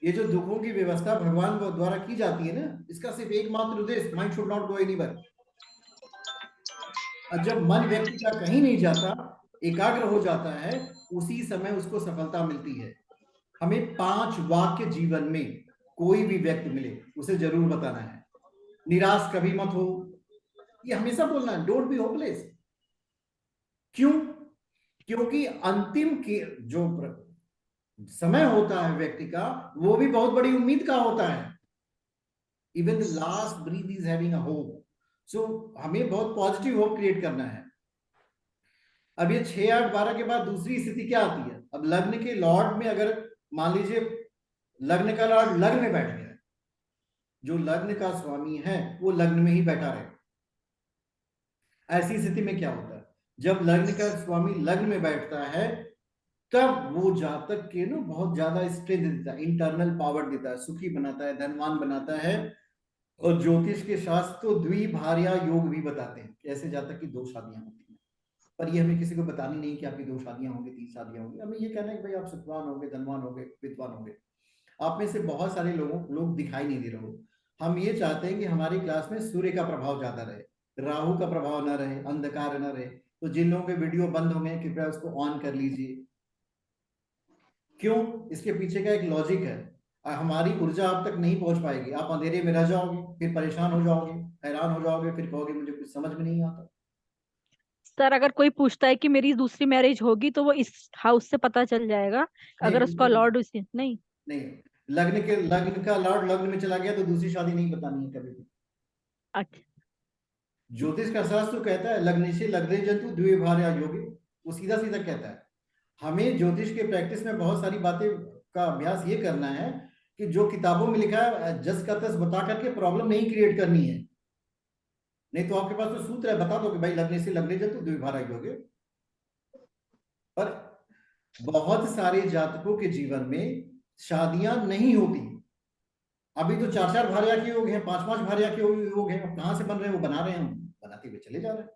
ये जो दुखों की व्यवस्था भगवान द्वारा की जाती है ना, इसका सिर्फ एकमात्र उद्देश्य, mind should not go anywhere. और जब मन व्यक्ति का कहीं नहीं जाता, एकाग्र हो जाता है, उसी समय उसको सफलता मिलती है। हमें 5 वाक्य जीवन में कोई भी व्यक्ति मिले उसे जरूर बताना है। निराश कभी मत हो, ये हमेशा बोलना है, डोंट बी होपलेस। क्यों? क्योंकि अंतिम के जो समय होता है व्यक्ति का, वो भी बहुत बड़ी उम्मीद का होता है। Even the last breath is having a hope. So हमें बहुत पॉजिटिव होप क्रिएट करना है। अब ये 6, 8, 12 के बाद दूसरी स्थिति क्या आती है? अब लग्न के लॉर्ड में अगर मान लीजिए लग्न का लॉर्ड लग्न में बैठ गया, जो लग्न का स्वामी है वो लग्न में ही बैठा रहे, ऐसी स्थिति में क्या होता है? जब लग्न का स्वामी लग्न में बैठता है, तब वो जातक के ना बहुत ज्यादा स्ट्रेंथ देता है, इंटरनल पावर देता है, सुखी बनाता है, धनवान बनाता है। और ज्योतिष के शास्त्र तो द्विभार्या योग भी बताते हैं कि ऐसे जातक की 2 शादियां होती हैं। पर ये हमें किसी को बतानी नहीं कि आपकी 2 शादियां होंगी, 3 शादियां होंगी। हमें ये कहना है कि भाई आप सुखवान होंगे, धनवान होंगे, विद्वान होंगे। आप में से बहुत सारे लोग दिखाई नहीं दे रहे हो। हम ये चाहते हैं कि हमारी क्लास में सूर्य का प्रभाव ज्यादा रहे, राहु का प्रभाव न रहे, अंधकार न रहे। तो जिन लोगों के वीडियो बंद हो गए, कृपया उसको ऑन कर लीजिए। क्यों? इसके पीछे का एक लॉजिक है। हमारी ऊर्जा आप तक नहीं पहुंच पाएगी, आप अंधेरे में रह जाओगे, फिर परेशान हो जाओगे, हैरान हो जाओगे, फिर कहोगे मुझे कुछ समझ में नहीं आता। सर अगर कोई पूछता है कि मेरी दूसरी मैरिज होगी तो वो इस हाउस से पता चल जाएगा, नहीं, अगर उसका लॉर्ड उसी नहीं। नहीं, लग्न का लॉर्ड लग्न में चला गया तो दूसरी शादी नहीं बतानी है कभी भी। अच्छा। ज्योतिष का शास्त्र कहता है लग्न से लग्ने जंतु द्विभार्या योगी, वो सीधा सीधा कहता है। हमें ज्योतिष के प्रैक्टिस में बहुत सारी बातें का अभ्यास ये करना है कि जो किताबों में लिखा है जस का तस बता करके प्रॉब्लम नहीं क्रिएट करनी है। नहीं तो आपके पास तो सूत्र है, बता दो कि भाई लग्न से लग्ने जंतु द्विभार्या योगी। पर बहुत सारे जातकों के जीवन में शादियां नहीं होती। अभी तो 4, 4 भार्या के योग हैं, 5, 5 भार्या के योग हैं। अब कहां से बन रहे हैं? वो बना रहे हैं, हम बनाते हुए चले जा रहे हैं।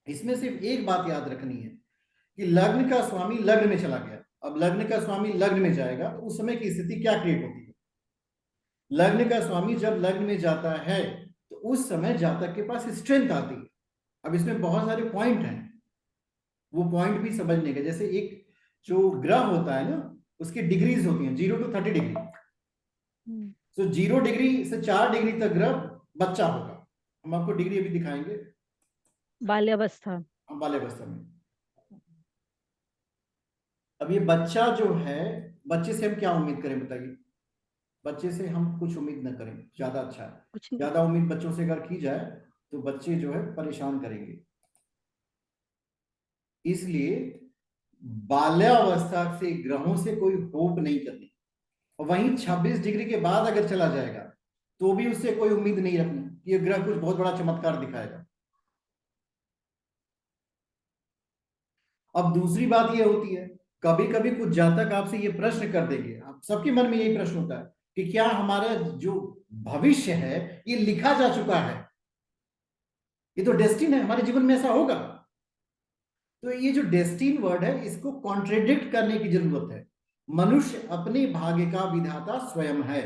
इसमें सिर्फ एक बात याद रखनी है कि लग्न का स्वामी लग्न में चला गया। अब लग्न का स्वामी लग्न में जाएगा तो उस समय की स्थिति क्या क्रिएट होती है? लग्न का स्वामी जब लग्न में जाता है तो उस समय जातक के पास स्ट्रेंथ आती है। अब इसमें बहुत सारे पॉइंट हैं, वो पॉइंट भी समझने का। जैसे एक जो ग्रह होता है ना, उसकी डिग्रीज होती हैं 0 to 30 डिग्री। तो 0 डिग्री से 4 डिग्री तक ग्रह बच्चा होगा। हम आपको डिग्री अभी दिखाएंगे बाल्यावस्था। बाल्यावस्था में। अब ये बच्चा जो है, बच्चे से हम क्या उम्मीद करें बताइए? बच्चे से हम कुछ उम्मीद न करें, ज्यादा अच्छा है। कुछ नहीं। ज्यादा उम्मीद बच्चों से अगर की जाए तो बच्चे जो है परेशान करेंगे। इसलिए बाल्यावस्था से ग्रहों से कोई होप नहीं करनी। और वहीं 26 डिग्री के बाद अगर चला जाएगा तो भी उससे कोई उम्मीद नहीं रखनी कि ये ग्रह कुछ बहुत बड़ा चमत्कार दिखाएगा। अब दूसरी बात ये होती है, कभी कभी कुछ जातक आपसे ये प्रश्न कर देंगे, आप सबके मन में यही प्रश्न होता है कि क्या हमारा जो भविष्य है ये लिखा जा चुका है, ये तो डेस्टिन है, हमारे जीवन में ऐसा होगा। तो ये जो डेस्टिन वर्ड है इसको कॉन्ट्रेडिक्ट करने की जरूरत है। मनुष्य अपने भाग्य का विधाता स्वयं है।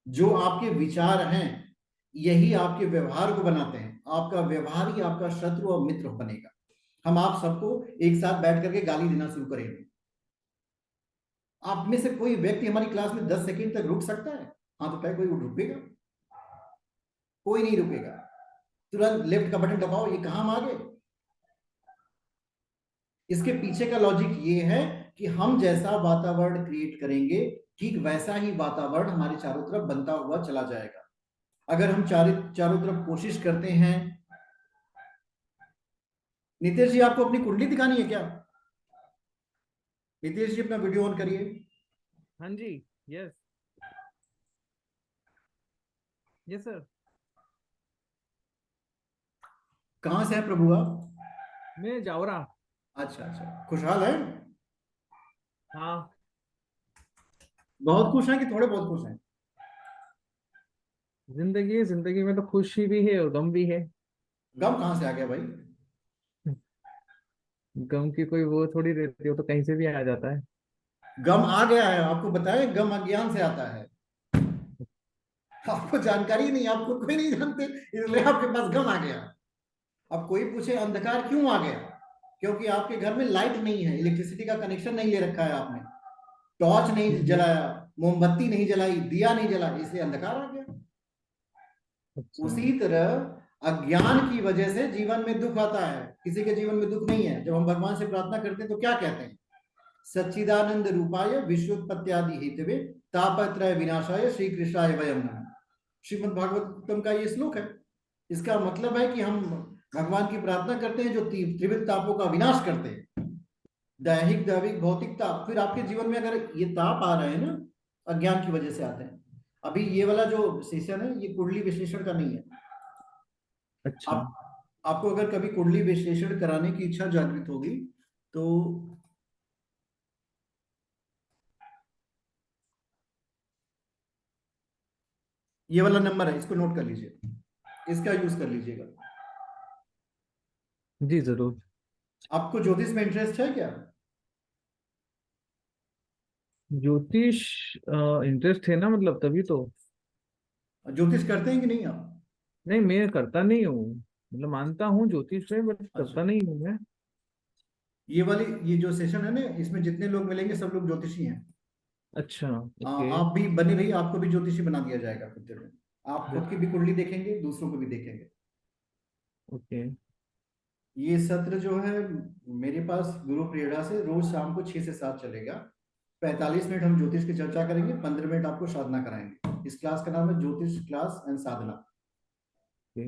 जो आपके विचार हैं यही आपके व्यवहार को बनाते हैं। आपका व्यवहार ही आपका शत्रु और मित्र बनेगा। हम आप सबको एक साथ बैठ करके गाली देना शुरू करेंगे। आप में से कोई व्यक्ति हमारी क्लास में 10 सेकंड तक रुक सकता है? हाँ तो क्या कोई रुकेगा? कोई नहीं रुकेगा। तुरंत लेफ्ट का बटन दबाओ, ये कहां हम आ गए? इसके पीछे का लॉजिक ये है कि हम जैसा वातावरण क्रिएट करेंगे ठीक वैसा ही वातावरण हमारे चारों तरफ बनता हुआ चला जाएगा। अगर हम चारों तरफ कोशिश करते हैं। नितेश जी आपको अपनी कुंडली दिखानी है क्या? नितेश जी अपना वीडियो ऑन करिए। हाँ जी। Yes yes sir. कहां से है प्रभु आप? मैं जावरा। अच्छा अच्छा, खुशहाल है? हाँ। बहुत खुश हैं कि थोड़े बहुत खुश हैं? जिंदगी है, जिंदगी में तो खुशी भी है और गम भी है। गम कहां से आ गया भाई? गम की कोई वो थोड़ी रहती हो, तो कहीं से भी आ जाता है। गम आ गया है, आपको बताया, गम अज्ञान से आता है। आपको जानकारी नहीं, आपको कोई नहीं जानते, इसलिए आपके पास गम आ गया। अब कोई पूछे अंधकार क्यों आ गया, क्योंकि आपके घर में लाइट नहीं है, इलेक्ट्रिसिटी का कनेक्शन नहीं ले रखा है आपने, टॉर्च नहीं जलाया, मोमबत्ती नहीं जलाई, दिया नहीं जला, इसलिए अंधकार आ गया। अच्छा। उसी तरह अज्ञान की वजह से जीवन में दुख आता है। किसी के जीवन में दुख नहीं है। जब हम भगवान से प्रार्थना करते हैं तो क्या कहते हैं? सच्चिदानंद रूपाय विश्वोत्पत्त्यादि हेतवे तापत्रय विनाशाय श्री कृष्णाय वयम नमः। श्रीमद् भागवतम का ये श्लोक है। इसका मतलब है कि हम भगवान की प्रार्थना करते हैं जो त्रिविध तापों का विनाश करते हैं, दैहिक, दैविक, भौतिक ताप। फिर आपके जीवन में अगर ये ताप आ रहे हैं ना, अज्ञान की वजह से आते हैं। अभी ये वाला जो सेशन है ये कुंडली विश्लेषण का नहीं है। अच्छा। आपको अगर कभी कुंडली विश्लेषण कराने की इच्छा जागृत होगी तो ये वाला नंबर है, इसको नोट कर लीजिए, इसका यूज कर लीजिएगा। जी जरूर। आपको ज्योतिष में इंटरेस्ट है क्या? ज्योतिष इंटरेस्ट है ना, मतलब तभी तो। ज्योतिष करते हैं कि नहीं आप? नहीं, मैं करता नहीं हूँ, मतलब मानता हूँ ज्योतिष में, बट अच्छा, करता नहीं हूँ मैं। ये जो सेशन है ना, इसमें जितने लोग मिलेंगे सब लोग ज्योतिषी हैं। अच्छा। ओके। आप भी बने रहिए, आपको भी ज्योतिषी बना दिया जाएगा कुछ देर में। आप खुद जरूर। की भी कुंडली देखेंगे, दूसरों को भी देखेंगे। ओके। ये सत्र जो है मेरे पास गुरु प्रेरणा से रोज शाम को 6 से 7 चलेगा। 45 मिनट हम ज्योतिष की चर्चा करेंगे, 15 मिनट आपको साधना कराएंगे। इस क्लास का नाम है ज्योतिष क्लास एंड साधना। ओके।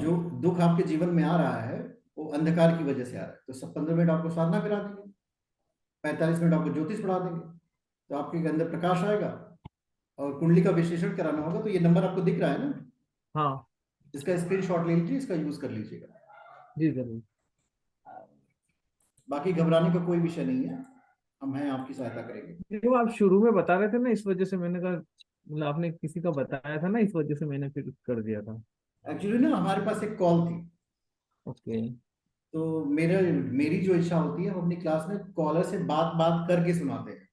जो दुख आपके जीवन में आ रहा है वो अंधकार की वजह से आ रहा है, तो सब 15 मिनट आपको साधना करा देंगे, 45 मिनट आपको ज्योतिष पढ़ा देंगे, तो आपके अंदर प्रकाश आएगा। और कुंडली का विश्लेषण कराना होगा तो ये नंबर आपको दिख रहा है ना, हाँ। इसका स्क्रीनशॉट ले लीजिए, इसका यूज कर लीजिएगा। जी जरूर। बाकी घबराने का कोई विषय नहीं है, हम हैं, आपकी सहायता करेंगे। देखो, आप शुरू में बता रहे थे ना, इस वजह से मैंने कहा, मतलब आपने किसी का बताया था ना, इस वजह से मैंने फिर कर दिया था। एक्चुअली ना हमारे पास एक कॉल थी, ओके। तो मेरी जो इच्छा होती है हम अपनी क्लास में कॉलर से बात बात करके सुनाते हैं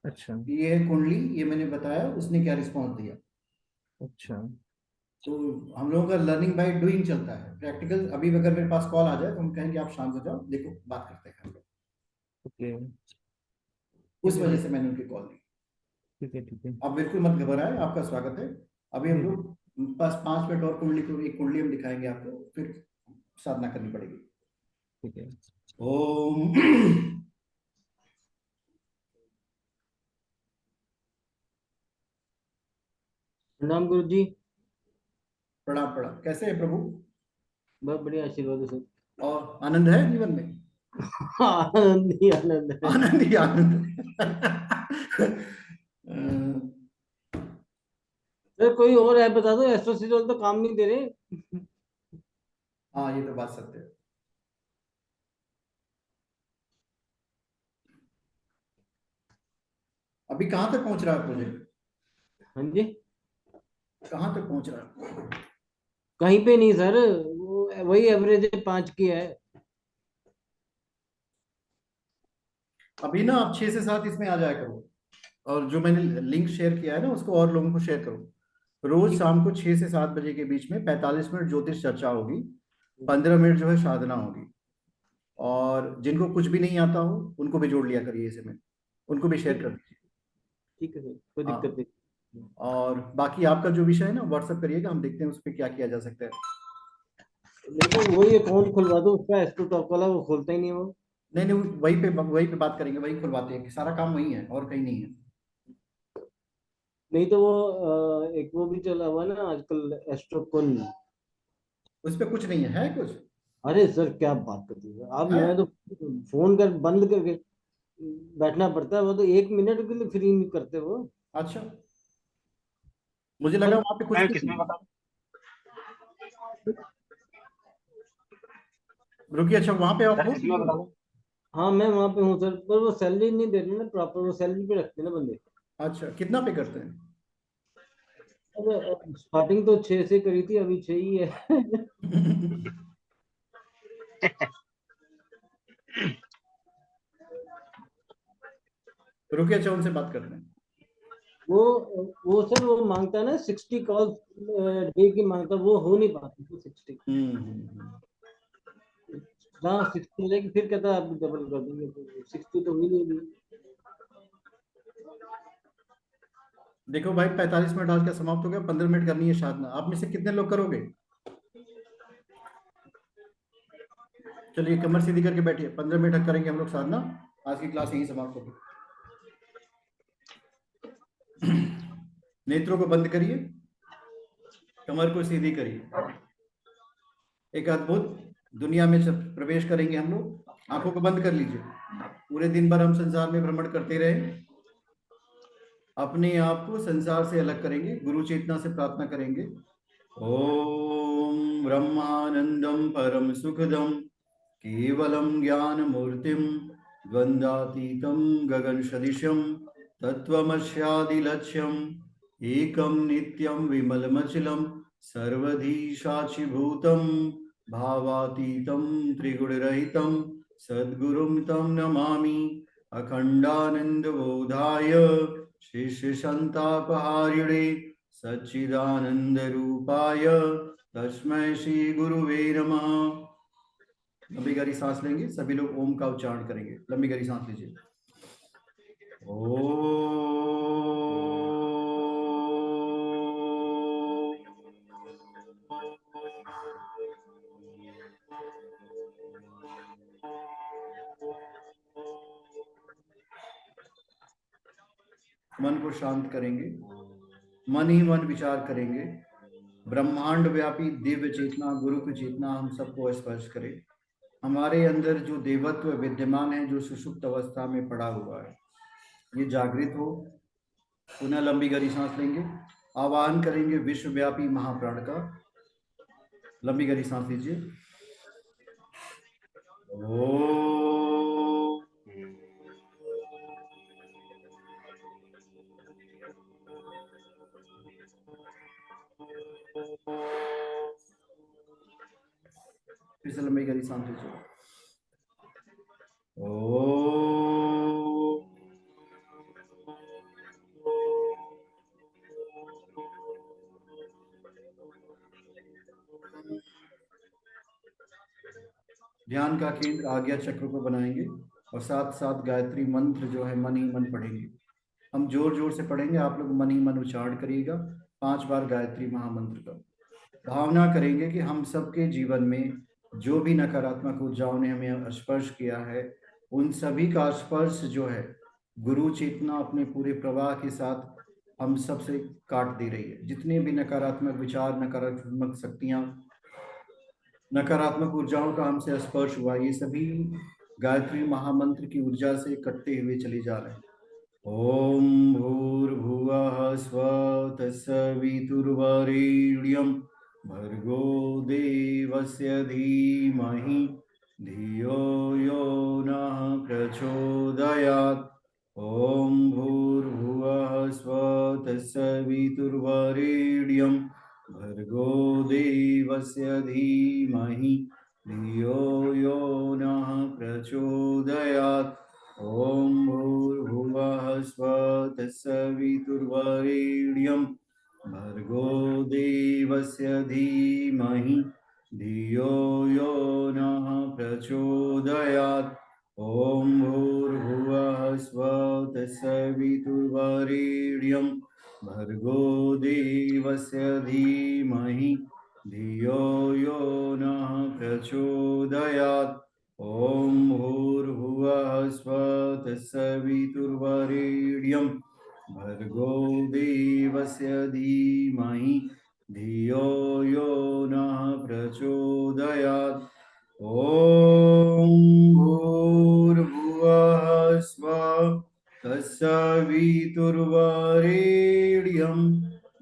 अच्छा। कि ये है कुंडली, ये मैंने बताया, उसने क्या रिस्पॉन्स दिया। अच्छा। तो हम लोगों का लर्निंग बाय डूइंग चलता है, प्रैक्टिकल। अभी अगर मेरे पास कॉल आ जाए तो हम कहेंगे आप शांत हो जाओ, देखो बात करते हैं हम लोग। ओके। उस ठीक है वजह सर। से मैंने उनकी कॉल दी। ठीक है, ठीक है। आप बिल्कुल मत घबराएं, आपका स्वागत है। अभी हम जी जी। लोग बस 5 मिनट और कुंडली को, एक कुंडली हम दिखाएंगे आपको, फिर साधना करनी पड़ेगी। ठीक है। ओम प्रणाम गुरु जी। प्रणाम प्रणाम। कैसे है प्रभु? बहुत बढ़िया आशीर्वाद है सर। और आनंद है जीवन में? आनंद ही आनंद है। आनंद ही आनंद अ, सर कोई और ऐप बता दो, एस्ट्रोसीजोल तो काम नहीं दे रहे। हाँ, ये तो बात सत्य है। अभी कहाँ तक पहुंच रहा है प्रोजेक्ट? हाँ जी। कहाँ तक पहुंच रहा है? कहीं पे नहीं सर, वो वही एवरेज 5 की है। अभी ना आप 6 से 7 इसमें आ जाया करो, और जो मैंने लिंक शेयर किया है ना उसको और लोगों को शेयर करो। रोज ठीक शाम को 6 से 7 बजे के बीच में 45 मिनट ज्योतिष चर्चा होगी, 15 मिनट जो है साधना होगी। और जिनको कुछ भी नहीं आता हो उनको भी जोड़ लिया करिए इसमें, उनको भी शेयर ठीक कर है। दीजिए। ठीक है सर, कोई दिक्कत हाँ, नहीं। और बाकी आपका जो विषय है ना व्हाट्सएप करिएगा, हम देखते हैं उस पर क्या किया जा सकता है। देखो वही अकाउंट खुलवा दो उसका, एस्ट्रो टॉक वाला, वो खोलता ही नहीं है वो। नहीं नहीं, वही पे बात करेंगे, वही खुलवाते हैं, कि सारा काम वही है और कहीं नहीं है। नहीं तो वो एक वो भी चला हुआ है ना आजकल, एस्ट्रो कुल। उस पर कुछ नहीं है कुछ? अरे सर क्या बात करते हैं आप, है? मैं तो फोन कर बंद करके बैठना पड़ता है, वो तो 1 मिनट के लिए फ्री नहीं करते वो। अच्छा, मुझे लगा सर वहां पे कुछ मैं भी किसमें नहीं बता? है। रुकिए, अच्छा वहां पे आप सर हो? किसमें बता दूं? हाँ मैं वहां पे हूँ सर, पर वो सैलरी नहीं दे रहे ना प्रॉपर, वो सैलरी पे रखते हैं ना बंदे। अच्छा, कितना पे करते हैं? अब स्टार्टिंग तो 6 से करी थी, अभी 6 ही है। रुकिए, अच्छा उनसे बात करते हैं। वो सर वो मांगता है ना 60 कॉल डे की मांगता है, वो हो नहीं पाती थी 60। हाँ 60 लेके फिर कहता है आप डबल कर देंगे, तो 60 तो हुई नहीं अभी। देखो भाई, 45 मिनट आज का समाप्त हो गया, 15 मिनट करनी है साधना। आप में से कितने लोग करोगे? चलिए कमर सीधी करके बैठिए, 15 मिनट करेंगे हम लोग साधना। आज की क्लास यहीं समाप्त होगी। नेत्रों को बंद करिए, कमर को सीधी करिए। एक अद्भुत दुनिया में प्रवेश करेंगे हम लोग। आंखों को बंद कर लीजिए। पूरे दिन भर हम संसार में भ्रमण करते रहे, अपने आप को संसार से अलग करेंगे, गुरु चेतना से प्रार्थना करेंगे। ओम ब्रह्मानंदम परम सुखदम केवलम ज्ञान मूर्तिम द्वंद्वातीतम गगन सदिशम तत्वमस्यादिलक्ष्यम एकम नित्यम विमलमचलम सर्वधी साक्षिभूतम भावातीतम त्रिगुणरहितम सद्गुरुं तम नमामि अखंडानंदबोधाय शिष्य संतापहारिणे सच्चिदानंद रूपाय तस्मै श्री गुरुवे नमः। लंबी गहरी सांस लेंगे, सभी लोग ओम का उच्चारण करेंगे। लंबी गहरी सांस लीजिए। मन को शांत करेंगे, मन ही मन विचार करेंगे। ब्रह्मांड व्यापी दिव्य चेतना, गुरु की चेतना हम सबको स्पर्श करे। हमारे अंदर जो देवत्व विद्यमान है, जो सुषुप्त अवस्था में पड़ा हुआ है, ये जागृत हो। पुनः लंबी गहरी सांस लेंगे, आवाहन करेंगे विश्वव्यापी महाप्राण का। लंबी गहरी सांस लीजिए। फिर से लंबी गहरी सांस लीजिए। ध्यान का केंद्र आज्ञा चक्र को बनाएंगे और साथ साथ गायत्री मंत्र जो है मन ही मन पढ़ेंगे। हम जोर जोर से पढ़ेंगे, आप लोग मन ही मन उच्चारण करिएगा 5 बार गायत्री महामंत्र का। भावना करेंगे कि हम सबके जीवन में जो भी नकारात्मक ऊर्जाओं ने हमें स्पर्श किया है, उन सभी का स्पर्श जो है गुरु चेतना अपने पूरे प्रवाह के साथ हम सब से काट दे रही है। जितने भी नकारात्मक विचार, नकारात्मक शक्तियां, नकारात्मक ऊर्जाओं का हमसे स्पर्श हुआ, ये सभी गायत्री महामंत्र की ऊर्जा से कटते हुए चले जा रहे हैं। ओम भूर्भुवः स्वः तत्सवितुर्वरेण्यं भर्गो देवस्य धीमहि धियो यो नः प्रचोदयात्। ओम भूर्भुवः स्वः तत्सवितुर्वरेण्यं भर्गो देवस्य धीमहि धियो यो नः प्रचोदयात्। ओम भूर्भुवः स्वः तत्सवितुर्वरेण्यं भर्गो देवस्य धीमहि धियो यो नः प्रचोदयात्। ओम भूर्भुवः स्वः तत्सवितुर्वरेण्यं भर्गो देवस्य धीमहि धियो यो नः प्रचोदयात्। ओम भूर्भुवः स्वः तत्सवितुर्वरेण्यं भर्गो देवस्य धीमहि धियो यो नः प्रचोदयात्। ओम भूर्भुवः स्वः तत्सवितुर्वरेण्यं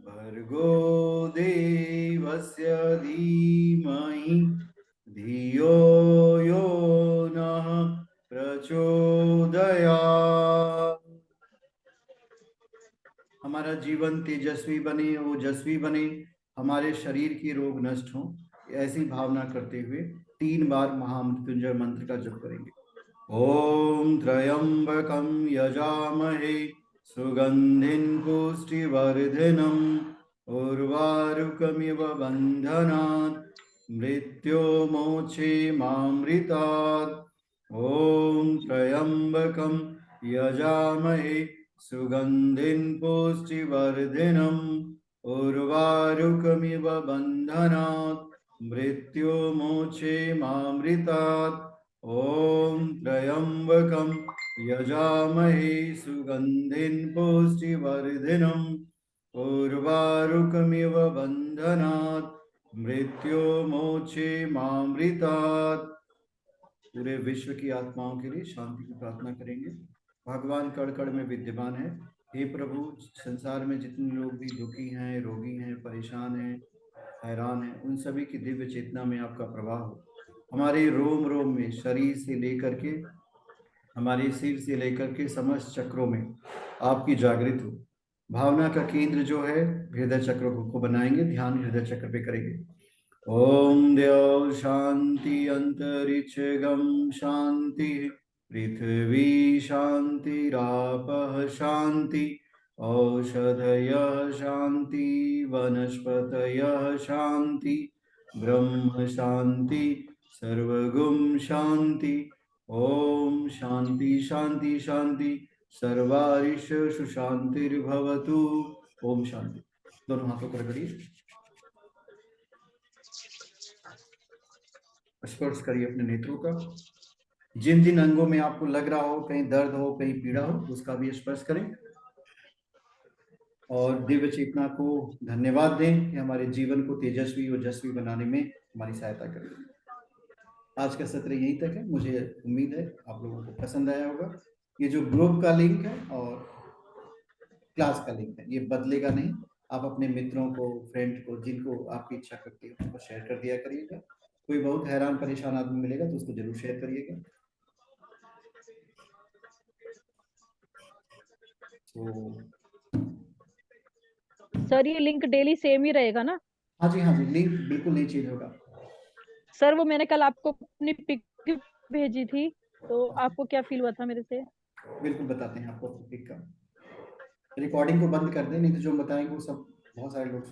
भर्गो देवस्य धीमहि धियो यो नः प्रचोदयात्। हमारा जीवन तेजस्वी बने, ओजस्वी बने, हमारे शरीर के रोग नष्ट हों, ऐसी भावना करते हुए 3 बार महामृत्युंजय मंत्र का जप करेंगे। ॐ त्र्यम्बकं यजामहे सुगन्धिं पुष्टिवर्धनम् उर्वारुकमिव बन्धनात् मृत्योर्मोक्षे मामृतात्। ॐ त्र्यम्बकं यजामहे सुगन्धिं पुष्टिवर्धनम् उर्वारुकमिव बन्धनात् मृत्योर्मोक्षे मामृतात्। ॐ त्र्यम्बकं यजामहे सुगन्धिं पुष्टिवर्धनम् उर्वारुकमिव बन्धनात् मृत्योर्मोक्षे मामृतात्। पूरे विश्व की आत्माओं के लिए शांति की प्रार्थना करेंगे। भगवान कण कण में विद्यमान है। हे प्रभु, संसार में जितने लोग भी दुखी हैं, रोगी हैं, परेशान हैं, हैरान हैं, उन सभी की दिव्य चेतना में आपका प्रवाह हो। हमारे रोम रोम में, शरीर से लेकर के हमारे सिर से लेकर के समस्त चक्रों में आपकी जागृत हो। भावना का केंद्र जो है हृदय चक्र को बनाएंगे, ध्यान हृदय चक्र पे करेंगे। ओम देव शांति अंतरिक्ष गम शांति पृथ्वी शांतिरापः शांति औषधयः शांति वनस्पतयः शांति ब्रह्म शांति सर्वगुण शांति। ओम शांति शांति शांति सर्वारिष सुशांतिर्भवतु। ओम शांति। दोनों हाथों को रगड़िए, स्पर्श करिए अपने नेत्रों का। जिन जिन अंगों में आपको लग रहा हो कहीं दर्द हो, कहीं पीड़ा हो, उसका भी स्पर्श करें और दिव्य चेतना को धन्यवाद दें कि हमारे जीवन को तेजस्वी और ओजस्वी बनाने में हमारी सहायता करें। आज का सत्र यहीं तक है। मुझे उम्मीद है आप लोगों को पसंद आया होगा। ये जो ग्रुप का लिंक है और क्लास का लिंक है, ये बदलेगा नहीं। आप अपने मित्रों को, फ्रेंड को, जिनको आपकी इच्छा करती है, उनको शेयर कर दिया करिएगा। कोई बहुत हैरान परेशान आदमी मिलेगा तो उसको जरूर शेयर करिएगा। तो सर ये लिंक डेली सेम ही रहेगा ना? हाँ जी, लिंक बिल्कुल नहीं चेंज होगा। सर वो मैंने कल आपको अपनी पिक भेजी थी, तो आपको क्या फील हुआ था मेरे से? बिल्कुल बताते हैं आपको पिक का। रिकॉर्डिंग को बंद कर दें, नहीं तो जो बताएंगे वो सब बहुत सारे लोग